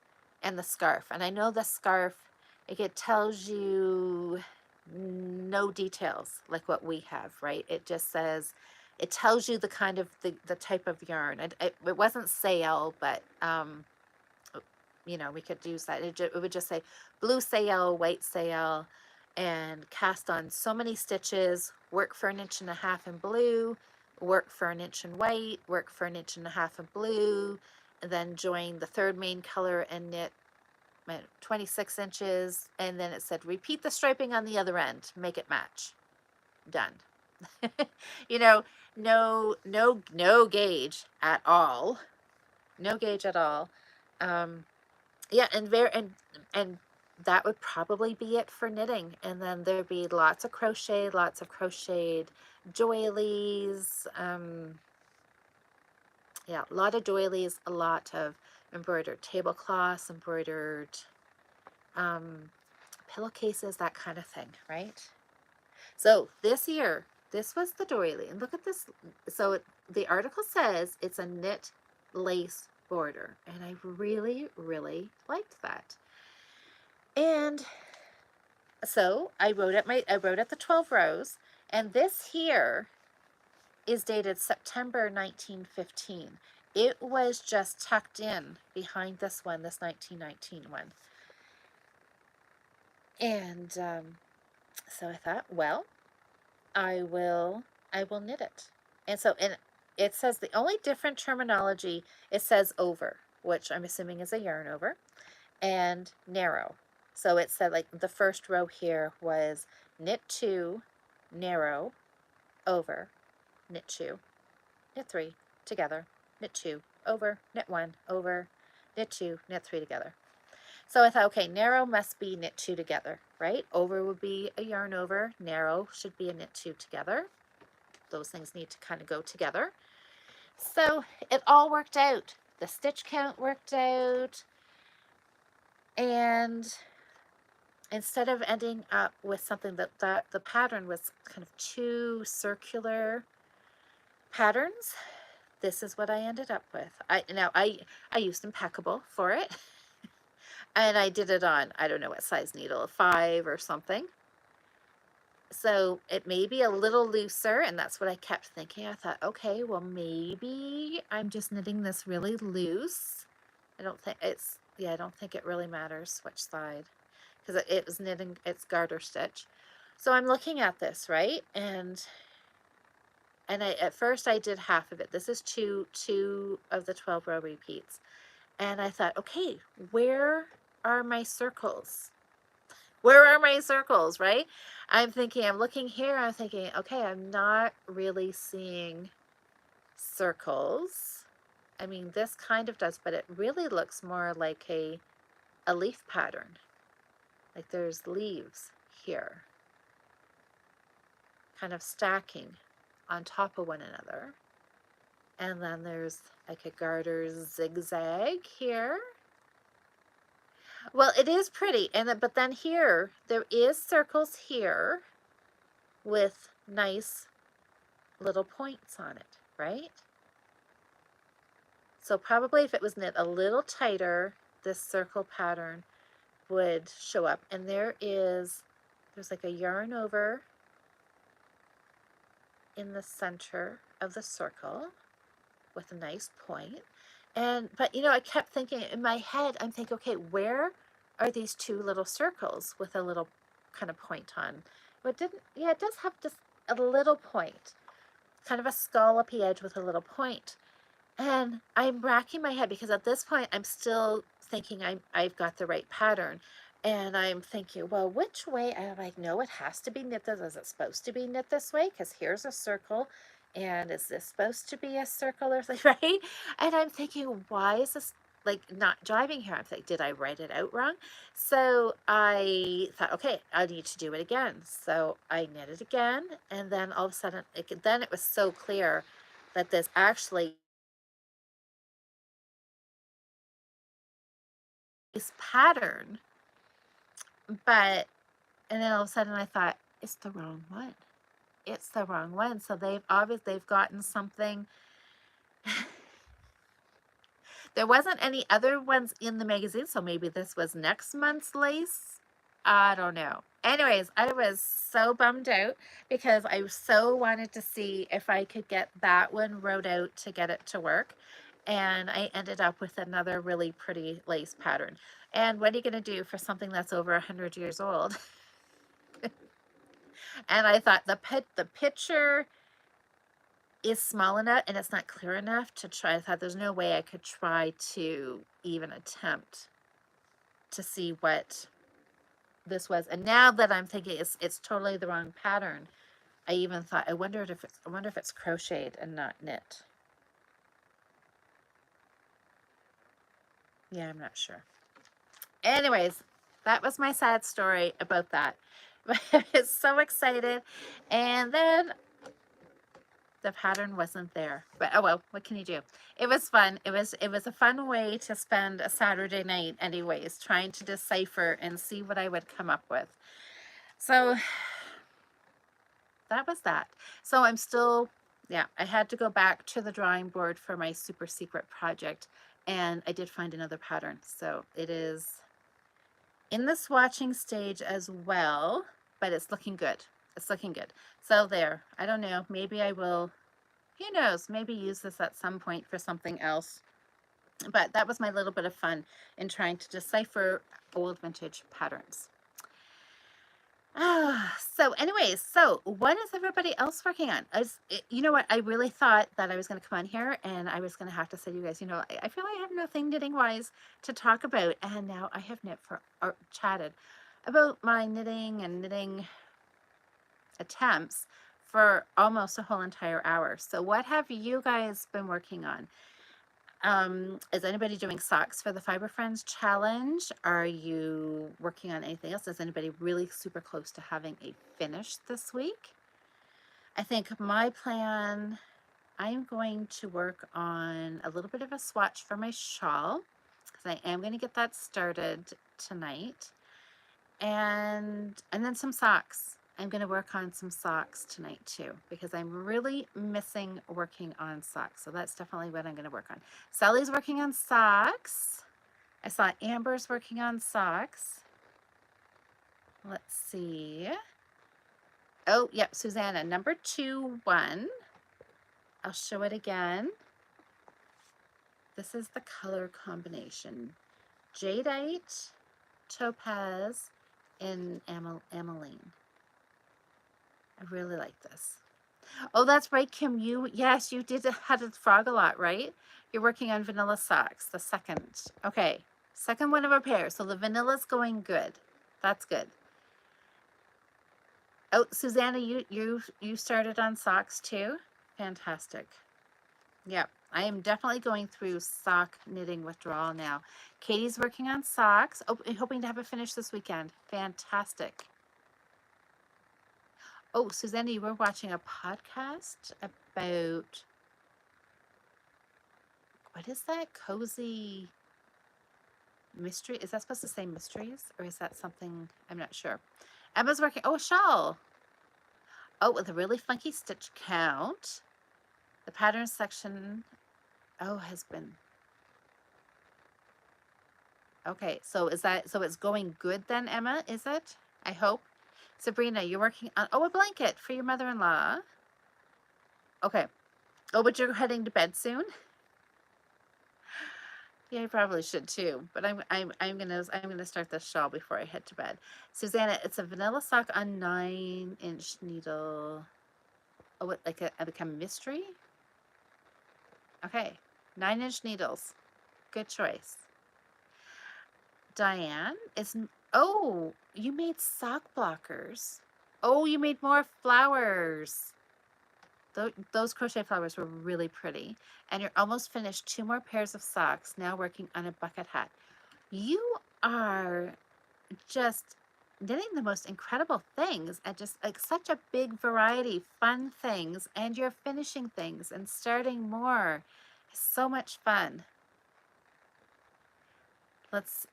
and the scarf. And I know the scarf, like it tells you no details like what we have, right? It just says, it tells you the kind of the type of yarn. It wasn't sale, but you know, we could use that. It would just say blue sail, white sail, and cast on so many stitches, work for 1.5 inches in blue, work for 1 inch in white, work for 1.5 inches in blue, and then join the third main color and knit 26 inches. And then it said, repeat the striping on the other end, make it match. Done. You know, no gauge at all. No gauge at all. Yeah, and that would probably be it for knitting. And then there'd be lots of crocheted doilies. Yeah, a lot of doilies, a lot of embroidered tablecloths, embroidered pillowcases, that kind of thing, right? So this year, this was the doily, and look at this. So the article says it's a knit lace border, and I really, really liked that. And so I wrote at the 12 rows, and this here is dated September 1915. It was just tucked in behind this one, this 1919 one. And so I thought, well, I will knit it. And so, and it says the only different terminology, it says over, which I'm assuming is a yarn over, and narrow. So it said, like, the first row here was knit 2, narrow, over, knit 2, knit 3, together, knit 2, over, knit 1, over, knit 2, knit 3 together. So I thought, okay, narrow must be knit 2 together, right? Over would be a yarn over, narrow should be a knit 2 together. Those things need to kind of go together. So it all worked out. The stitch count worked out. And instead of ending up with something that the pattern was kind of 2 circular patterns, this is what I ended up with. I used Impeccable for it. And I did it on, I don't know what size needle, a 5 or something. So it may be a little looser, and that's what I kept thinking. I thought, okay, well, maybe I'm just knitting this really loose. I don't think it really matters which side, because it was knitting, it's garter stitch. So I'm looking at this, right? And at first I did half of it. This is two of the 12 row repeats. And I thought, okay, where are my circles? Where are my circles, right? I'm looking here, I'm thinking, okay, I'm not really seeing circles. I mean, this kind of does, but it really looks more like a leaf pattern. Like there's leaves here, kind of stacking on top of one another. And then there's like a garter zigzag here. Well, it is pretty, but then here, there is circles here with nice little points on it, right? So probably if it was knit a little tighter, this circle pattern would show up. And there's like a yarn over in the center of the circle with a nice point. But you know, I kept thinking in my head, I'm thinking, okay, where are these 2 little circles with a little kind of point on? But it does have just a little point, kind of a scallopy edge with a little point. And I'm racking my head because at this point, I'm still thinking I've got the right pattern. And I'm thinking, well, which way? I'm like, no, it has to be knit this. Is it supposed to be knit this way? Because here's a circle And is this supposed to be a circle or something, right? And I'm thinking, why is this like not driving here? I'm thinking, did I write it out wrong? So I thought, okay, I need to do it again. So I knitted again, and then all of a sudden, then it was so clear that this actually is pattern, but and then all of a sudden I thought, it's the wrong one. It's the wrong one. So they've gotten something. There wasn't any other ones in the magazine, so maybe this was next month's lace. I don't know. Anyways, I was so bummed out because I so wanted to see if I could get that one wrote out to get it to work. And I ended up with another really pretty lace pattern. And what are you going to do for something that's over 100 years old? And I thought the picture is small enough and it's not clear enough to try. I thought there's no way I could try to even attempt to see what this was. And now that I'm thinking it's totally the wrong pattern, I even thought, I wonder if it's crocheted and not knit. Yeah, I'm not sure. Anyways, that was my sad story about that. But I was so excited. And then the pattern wasn't there. But oh well, what can you do? It was fun. It was a fun way to spend a Saturday night anyways, trying to decipher and see what I would come up with. So that was that. So I'm still, yeah, I had to go back to the drawing board for my super secret project, and I did find another pattern. So it is in the swatching stage as well, but it's looking good. It's looking good. So there, I don't know, maybe I will, who knows, maybe use this at some point for something else. But that was my little bit of fun in trying to decipher old vintage patterns. So anyways, so what is everybody else working on? You know what, I really thought that I was going to come on here and I was going to have to say to you guys, you know, I feel I have nothing knitting wise to talk about, and now I have knit for or chatted about my knitting attempts for almost a whole entire hour. So what have you guys been working on? Is anybody doing socks for the Fiber Friends challenge? Are you working on anything else? Is anybody really super close to having a finish this week? I think my plan, I'm going to work on a little bit of a swatch for my shawl because I am going to get that started tonight. And then some socks. I'm going to work on some socks tonight too, because I'm really missing working on socks. So that's definitely what I'm going to work on. Sally's working on socks. I saw Amber's working on socks. Let's see. Oh, yep, Susanna, number 2-1. I'll show it again. This is the color combination. Jadeite, topaz, and aniline. I really like this. Oh, that's right, Kim. Yes, you did had a frog a lot, right? You're working on vanilla socks, the second. Okay, second one of a pair. So the vanilla's going good. That's good. Oh, Susanna, you started on socks too? Fantastic. Yep, I am definitely going through sock knitting withdrawal now. Katie's working on socks. Oh, hoping to have it finished this weekend. Fantastic. Oh, Susanna, you were watching a podcast about, what is that? Cozy mystery? Is that supposed to say mysteries? Or is that something? I'm not sure. Emma's working, oh, a shawl. Oh, with a really funky stitch count. The pattern section, oh, has been, okay. So so it's going good then, Emma, is it? I hope. Sabrina, you're working on, oh, a blanket for your mother-in-law. Okay. Oh, but you're heading to bed soon? Yeah, I probably should too. But I'm gonna start this shawl before I head to bed. Susanna, it's a vanilla sock on 9-inch needle. Oh, what, like a mystery? Okay, 9-inch needles. Good choice. Diane is, oh, you made sock blockers. Oh, you made more flowers. those crochet flowers were really pretty. And you're almost finished 2 more pairs of socks, now working on a bucket hat. You are just knitting the most incredible things and just like such a big variety, fun things, and you're finishing things and starting more. It's so much fun. Let's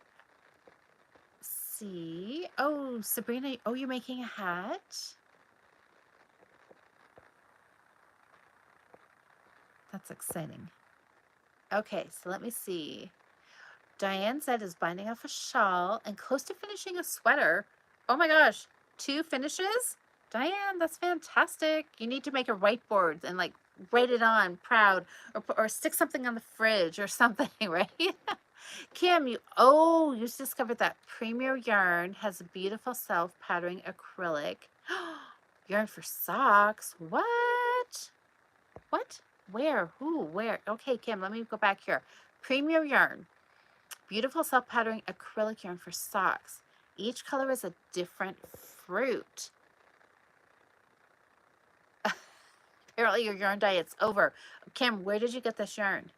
see. Oh, Sabrina, oh, you're making a hat? That's exciting. Okay, so let me see. Diane said is binding off a shawl and close to finishing a sweater. Oh my gosh, 2 finishes? Diane, that's fantastic. You need to make a whiteboard and like write it on proud, or stick something on the fridge or something, right? Kim, you just discovered that Premier Yarn has a beautiful self-patterning acrylic. Yarn for socks. What? What? Where? Who? Where? Okay, Kim, let me go back here. Premier Yarn. Beautiful self-patterning acrylic yarn for socks. Each color is a different fruit. Apparently your yarn diet's over. Kim, where did you get this yarn?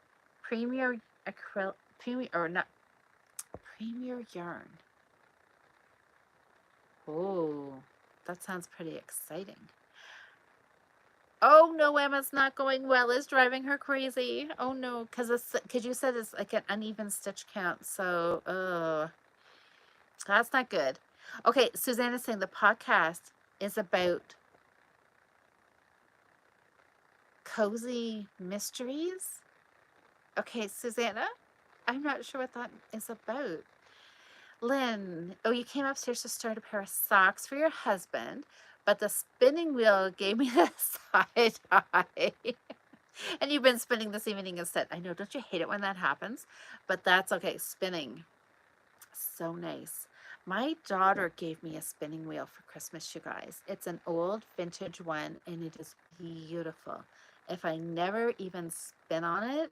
Premier acrylic, Premier Yarn. Oh, that sounds pretty exciting. Oh no, Emma's not going well. It's driving her crazy. Oh no, because you said it's like an uneven stitch count. So, that's not good. Okay, Susanna's saying the podcast is about cozy mysteries. Okay, Susanna, I'm not sure what that is about. Lynn, oh, you came upstairs to start a pair of socks for your husband, but the spinning wheel gave me the side eye. And you've been spinning this evening instead. I know, don't you hate it when that happens? But that's okay, spinning. So nice. My daughter gave me a spinning wheel for Christmas, you guys. It's an old vintage one, and it is beautiful. If I never even spin on it,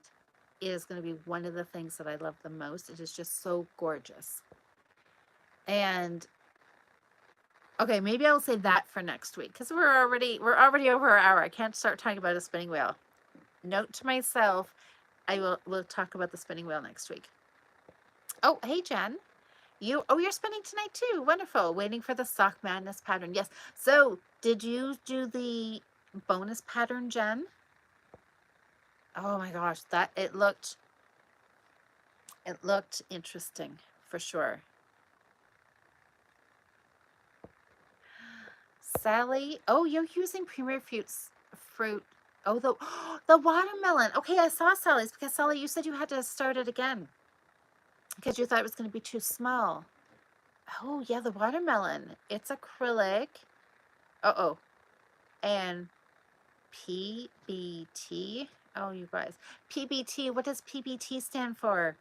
it is going to be one of the things that I love the most. It is just so gorgeous. And okay, maybe I'll say that for next week because we're already over an hour. I can't start talking about a spinning wheel. Note to myself, we'll talk about the spinning wheel next week. Oh, hey Jen. You're spinning tonight too. Wonderful. Waiting for the Sock Madness pattern. Yes. So did you do the bonus pattern, Jen? Oh my gosh, it looked interesting for sure. Sally, oh, you're using Premier fruit. Oh, the watermelon. Okay, I saw Sally's because Sally, you said you had to start it again because you thought it was going to be too small. Oh yeah, the watermelon. It's acrylic. Uh-oh. And PBT. Oh, you guys. PBT. What does PBT stand for?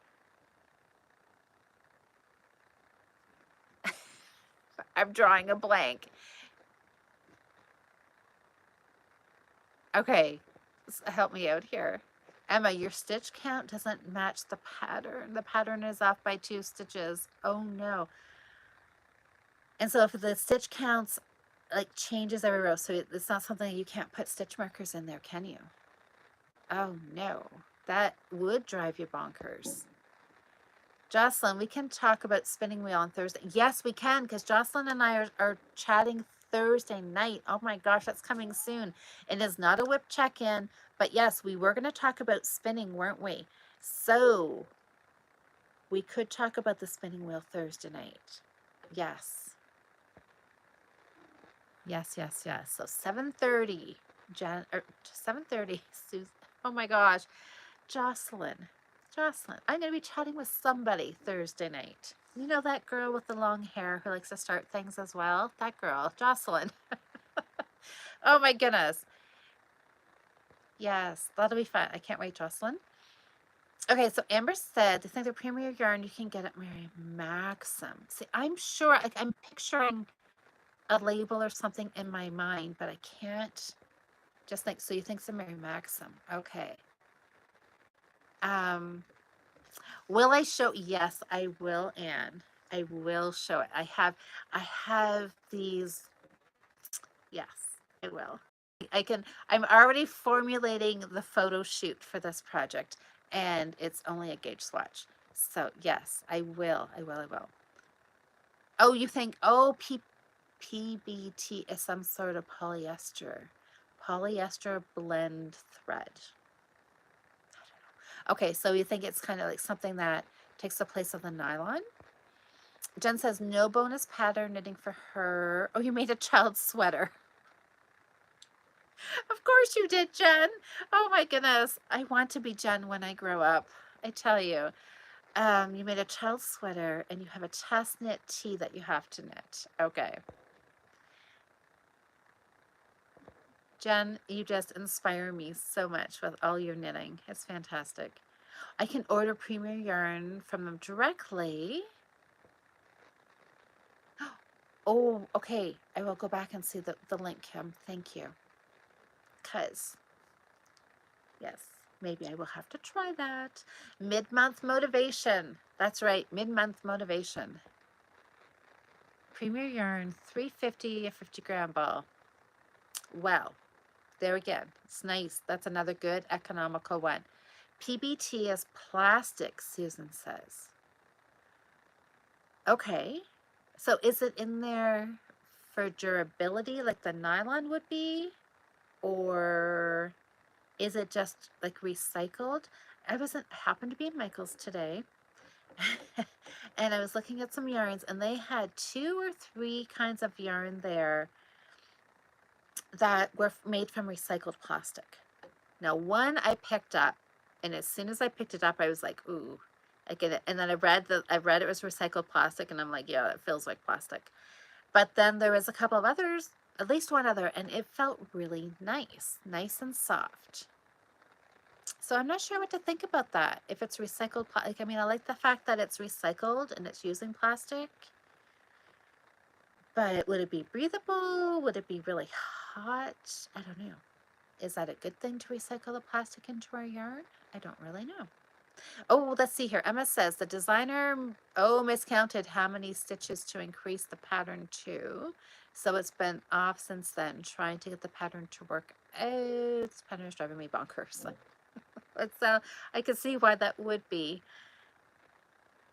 I'm drawing a blank. Okay, help me out here. Emma, your stitch count doesn't match the pattern. The pattern is off by 2 stitches. Oh no. And so if the stitch counts like changes every row, so it's not something you can't put stitch markers in there, can you? Oh no, that would drive you bonkers. Jocelyn, we can talk about spinning wheel on Thursday. Yes, we can, because Jocelyn and I are chatting Thursday night. Oh my gosh, that's coming soon. It is not a whip check-in, but yes, we were going to talk about spinning, weren't we? So we could talk about the spinning wheel Thursday night. Yes. Yes. So 7:30, 7:30, Susan. Oh my gosh, Jocelyn, I'm going to be chatting with somebody Thursday night. You know that girl with the long hair who likes to start things as well? That girl, Jocelyn. Oh my goodness. Yes, that'll be fun. I can't wait, Jocelyn. Okay, so Amber said, they think the Premier Yarn you can get at Mary Maxim. See, I'm sure, like, I'm picturing a label or something in my mind, but I can't just think. So you think it's a Mary Maxim? Okay. Will I show? Yes, I will, Anne. I will show it. I have these. Yes, I will. I'm already formulating the photo shoot for this project, and it's only a gauge swatch. So yes, I will. Oh, you think, oh, PBT is some sort of polyester blend thread. Okay, so you think it's kind of like something that takes the place of the nylon? Jen says no bonus pattern knitting for her. Oh, you made a child's sweater. Of course you did, Jen. Oh my goodness. I want to be Jen when I grow up. I tell you. You made a child's sweater and you have a chest knit tee that you have to knit. Okay. Jen, you just inspire me so much with all your knitting. It's fantastic. I can order Premier Yarn from them directly. Oh, okay. I will go back and see the link, Kim. Thank you. Because, yes, maybe I will have to try that. Mid-month motivation. That's right, mid-month motivation. Premier Yarn, $3.50 a 50-gram ball. Well, there again, it's nice. That's another good economical one. PBT is plastic, Susan says. Okay, so is it in there for durability like the nylon would be? Or is it just like recycled? I happened to be in Michael's today and I was looking at some yarns and they had 2 or 3 kinds of yarn there that were made from recycled plastic. Now one I picked up, and as soon as I picked it up I was like, ooh, I get it. And then I read it was recycled plastic and I'm like, yeah, it feels like plastic. But then there was a couple of others, at least one other, and it felt really nice and soft. So I'm not sure what to think about that. If it's recycled, like, I mean, I like the fact that it's recycled and it's using plastic. But would it be breathable? Would it be really hot? I don't know. Is that a good thing to recycle the plastic into our yarn? I don't really know. Oh, let's see here. Emma says the designer, miscounted how many stitches to increase the pattern to. So it's been off since then, trying to get the pattern to work. Oh, this pattern is driving me bonkers. I could see why that would be.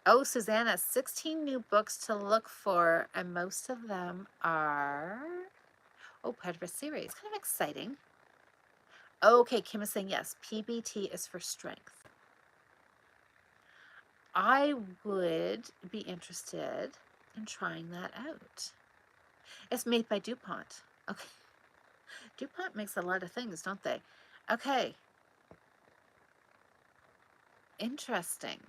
Oh, Susanna, 16 new books to look for, and most of them are, part of a series. Kind of exciting. Okay, Kim is saying yes, PBT is for strength. I would be interested in trying that out. It's made by DuPont. Okay. DuPont makes a lot of things, don't they? Okay. Interesting.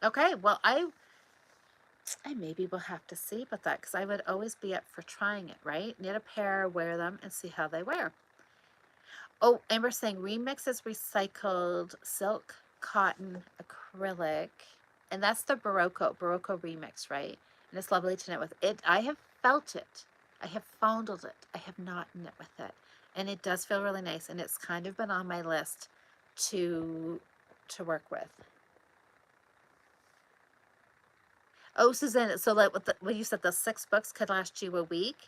Okay, well, I maybe will have to see about that because I would always be up for trying it, right? Knit a pair, wear them, and see how they wear. Oh, Amber's saying remix is recycled silk, cotton, acrylic, and that's the Barocco remix, right? And it's lovely to knit with it. I have felt it. I have fondled it. I have not knit with it. And it does feel really nice, and it's kind of been on my list to work with. Oh, Susanna, so like what you said, the 6 books could last you a week,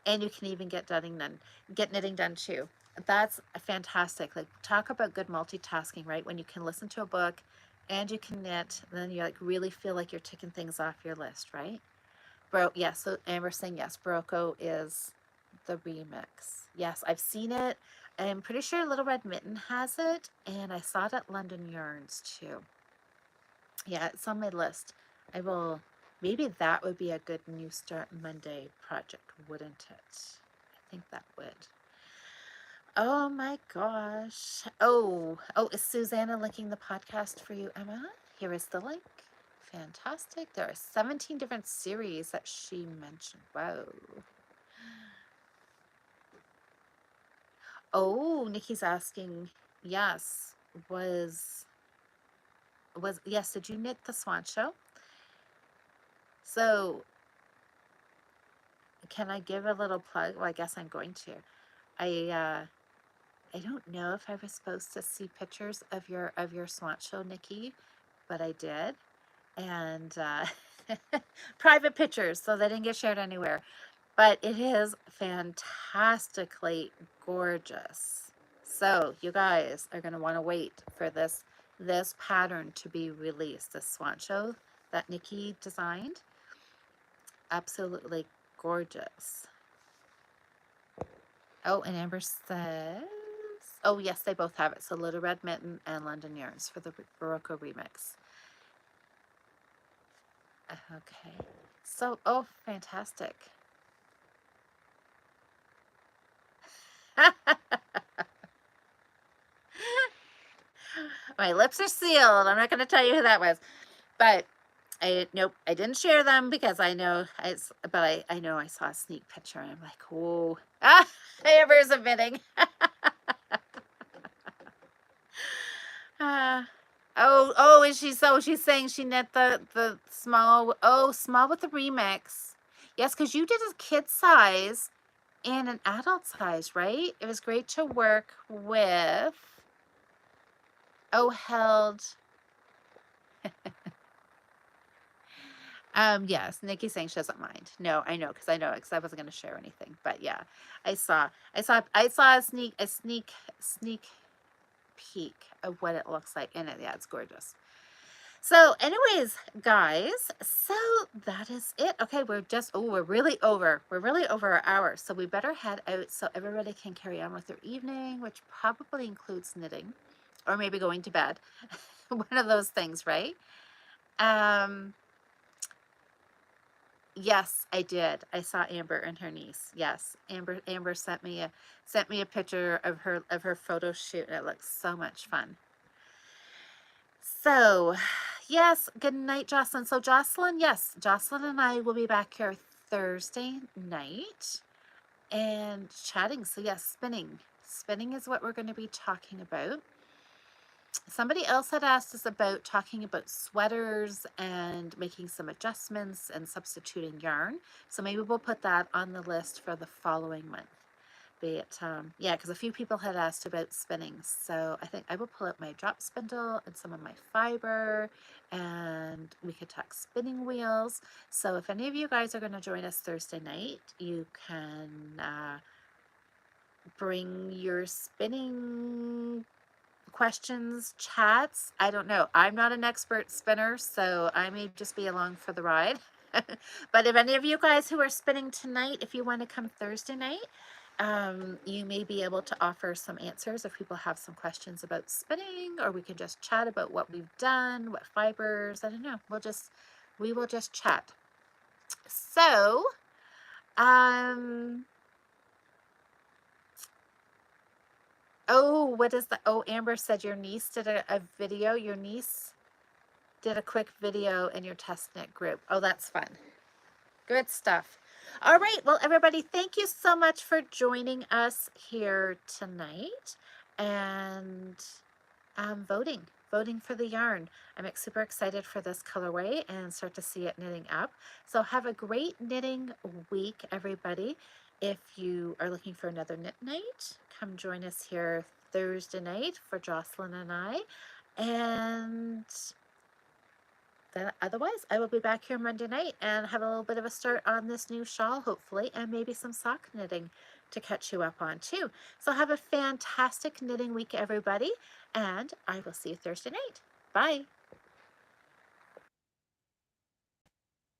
and you can even get knitting done too. That's fantastic. Like, talk about good multitasking, right? When you can listen to a book and you can knit, and then you like really feel like you're ticking things off your list, right? Yes, so Amber's saying yes, Barocco is the remix. Yes, I've seen it. I'm pretty sure Little Red Mitten has it, and I saw it at London Yarns too. Yeah, it's on my list. Maybe that would be a good New Start Monday project, wouldn't it? I think that would. Oh my gosh. Oh, is Susanna linking the podcast for you, Emma? Here is the link. Fantastic. There are 17 different series that she mentioned. Whoa. Oh, Nikki's asking, yes, yes, did you knit the Swan Show? So, can I give a little plug? Well, I guess I'm going to. I don't know if I was supposed to see pictures of your Swan Show, Nikki, but I did. And private pictures, so they didn't get shared anywhere. but it is fantastically gorgeous. So you guys are going to want to wait for this pattern to be released, the swan show that Nikki designed. Absolutely gorgeous. Oh, and Amber says, oh yes, they both have it. So Little Red Mitten and London Yarns for the Barocco remix. Okay. So, oh, fantastic. My lips are sealed. I'm not going to tell you who that was. But nope, I didn't share them because I know I know I saw a sneak picture and I'm like, oh, Amber's admitting. Is she so she's saying she knit the small, small with the remix. Yes, because you did a kid size and an adult size, right? It was great to work with. Oh, held. Yes, Nikki's saying she doesn't mind. No, I know, because I wasn't going to share anything. But yeah, I saw a sneak peek of what it looks like, and it's gorgeous. So, anyways, guys, so that is it. Okay, we're really over. We're really over our hour, so we better head out so everybody can carry on with their evening, which probably includes knitting, or maybe going to bed. One of those things, right? Yes, I did. I saw Amber and her niece. Yes, Amber sent me a picture of her photo shoot, and it looks so much fun. So, yes, good night, Jocelyn. So Jocelyn, yes, Jocelyn and I will be back here Thursday night and chatting. So yes, spinning. Spinning is what we're going to be talking about. Somebody else had asked us about talking about sweaters and making some adjustments and substituting yarn. So maybe we'll put that on the list for the following month. Yeah, because a few people had asked about spinning. So I think I will pull out my drop spindle and some of my fiber, and we could talk spinning wheels. So if any of you guys are going to join us Thursday night, you can bring your spinning questions, chats. I don't know. I'm not an expert spinner, so I may just be along for the ride. But if any of you guys who are spinning tonight, if you want to come Thursday night, you may be able to offer some answers if people have some questions about spinning, or we can just chat about what we've done, what fibers. I don't know. We will just chat. So, oh, what is that? Oh, Amber said your niece did a video. Your niece did a quick video in your test knit group. Oh, that's fun. Good stuff. All right. Well, everybody, thank you so much for joining us here tonight and voting for the yarn. I'm super excited for this colorway and start to see it knitting up. So have a great knitting week, everybody. If you are looking for another knit night, come join us here Thursday night for Jocelyn and I. And then otherwise, I will be back here Monday night and have a little bit of a start on this new shawl, hopefully, and maybe some sock knitting to catch you up on too. So have a fantastic knitting week, everybody, and I will see you Thursday night. Bye.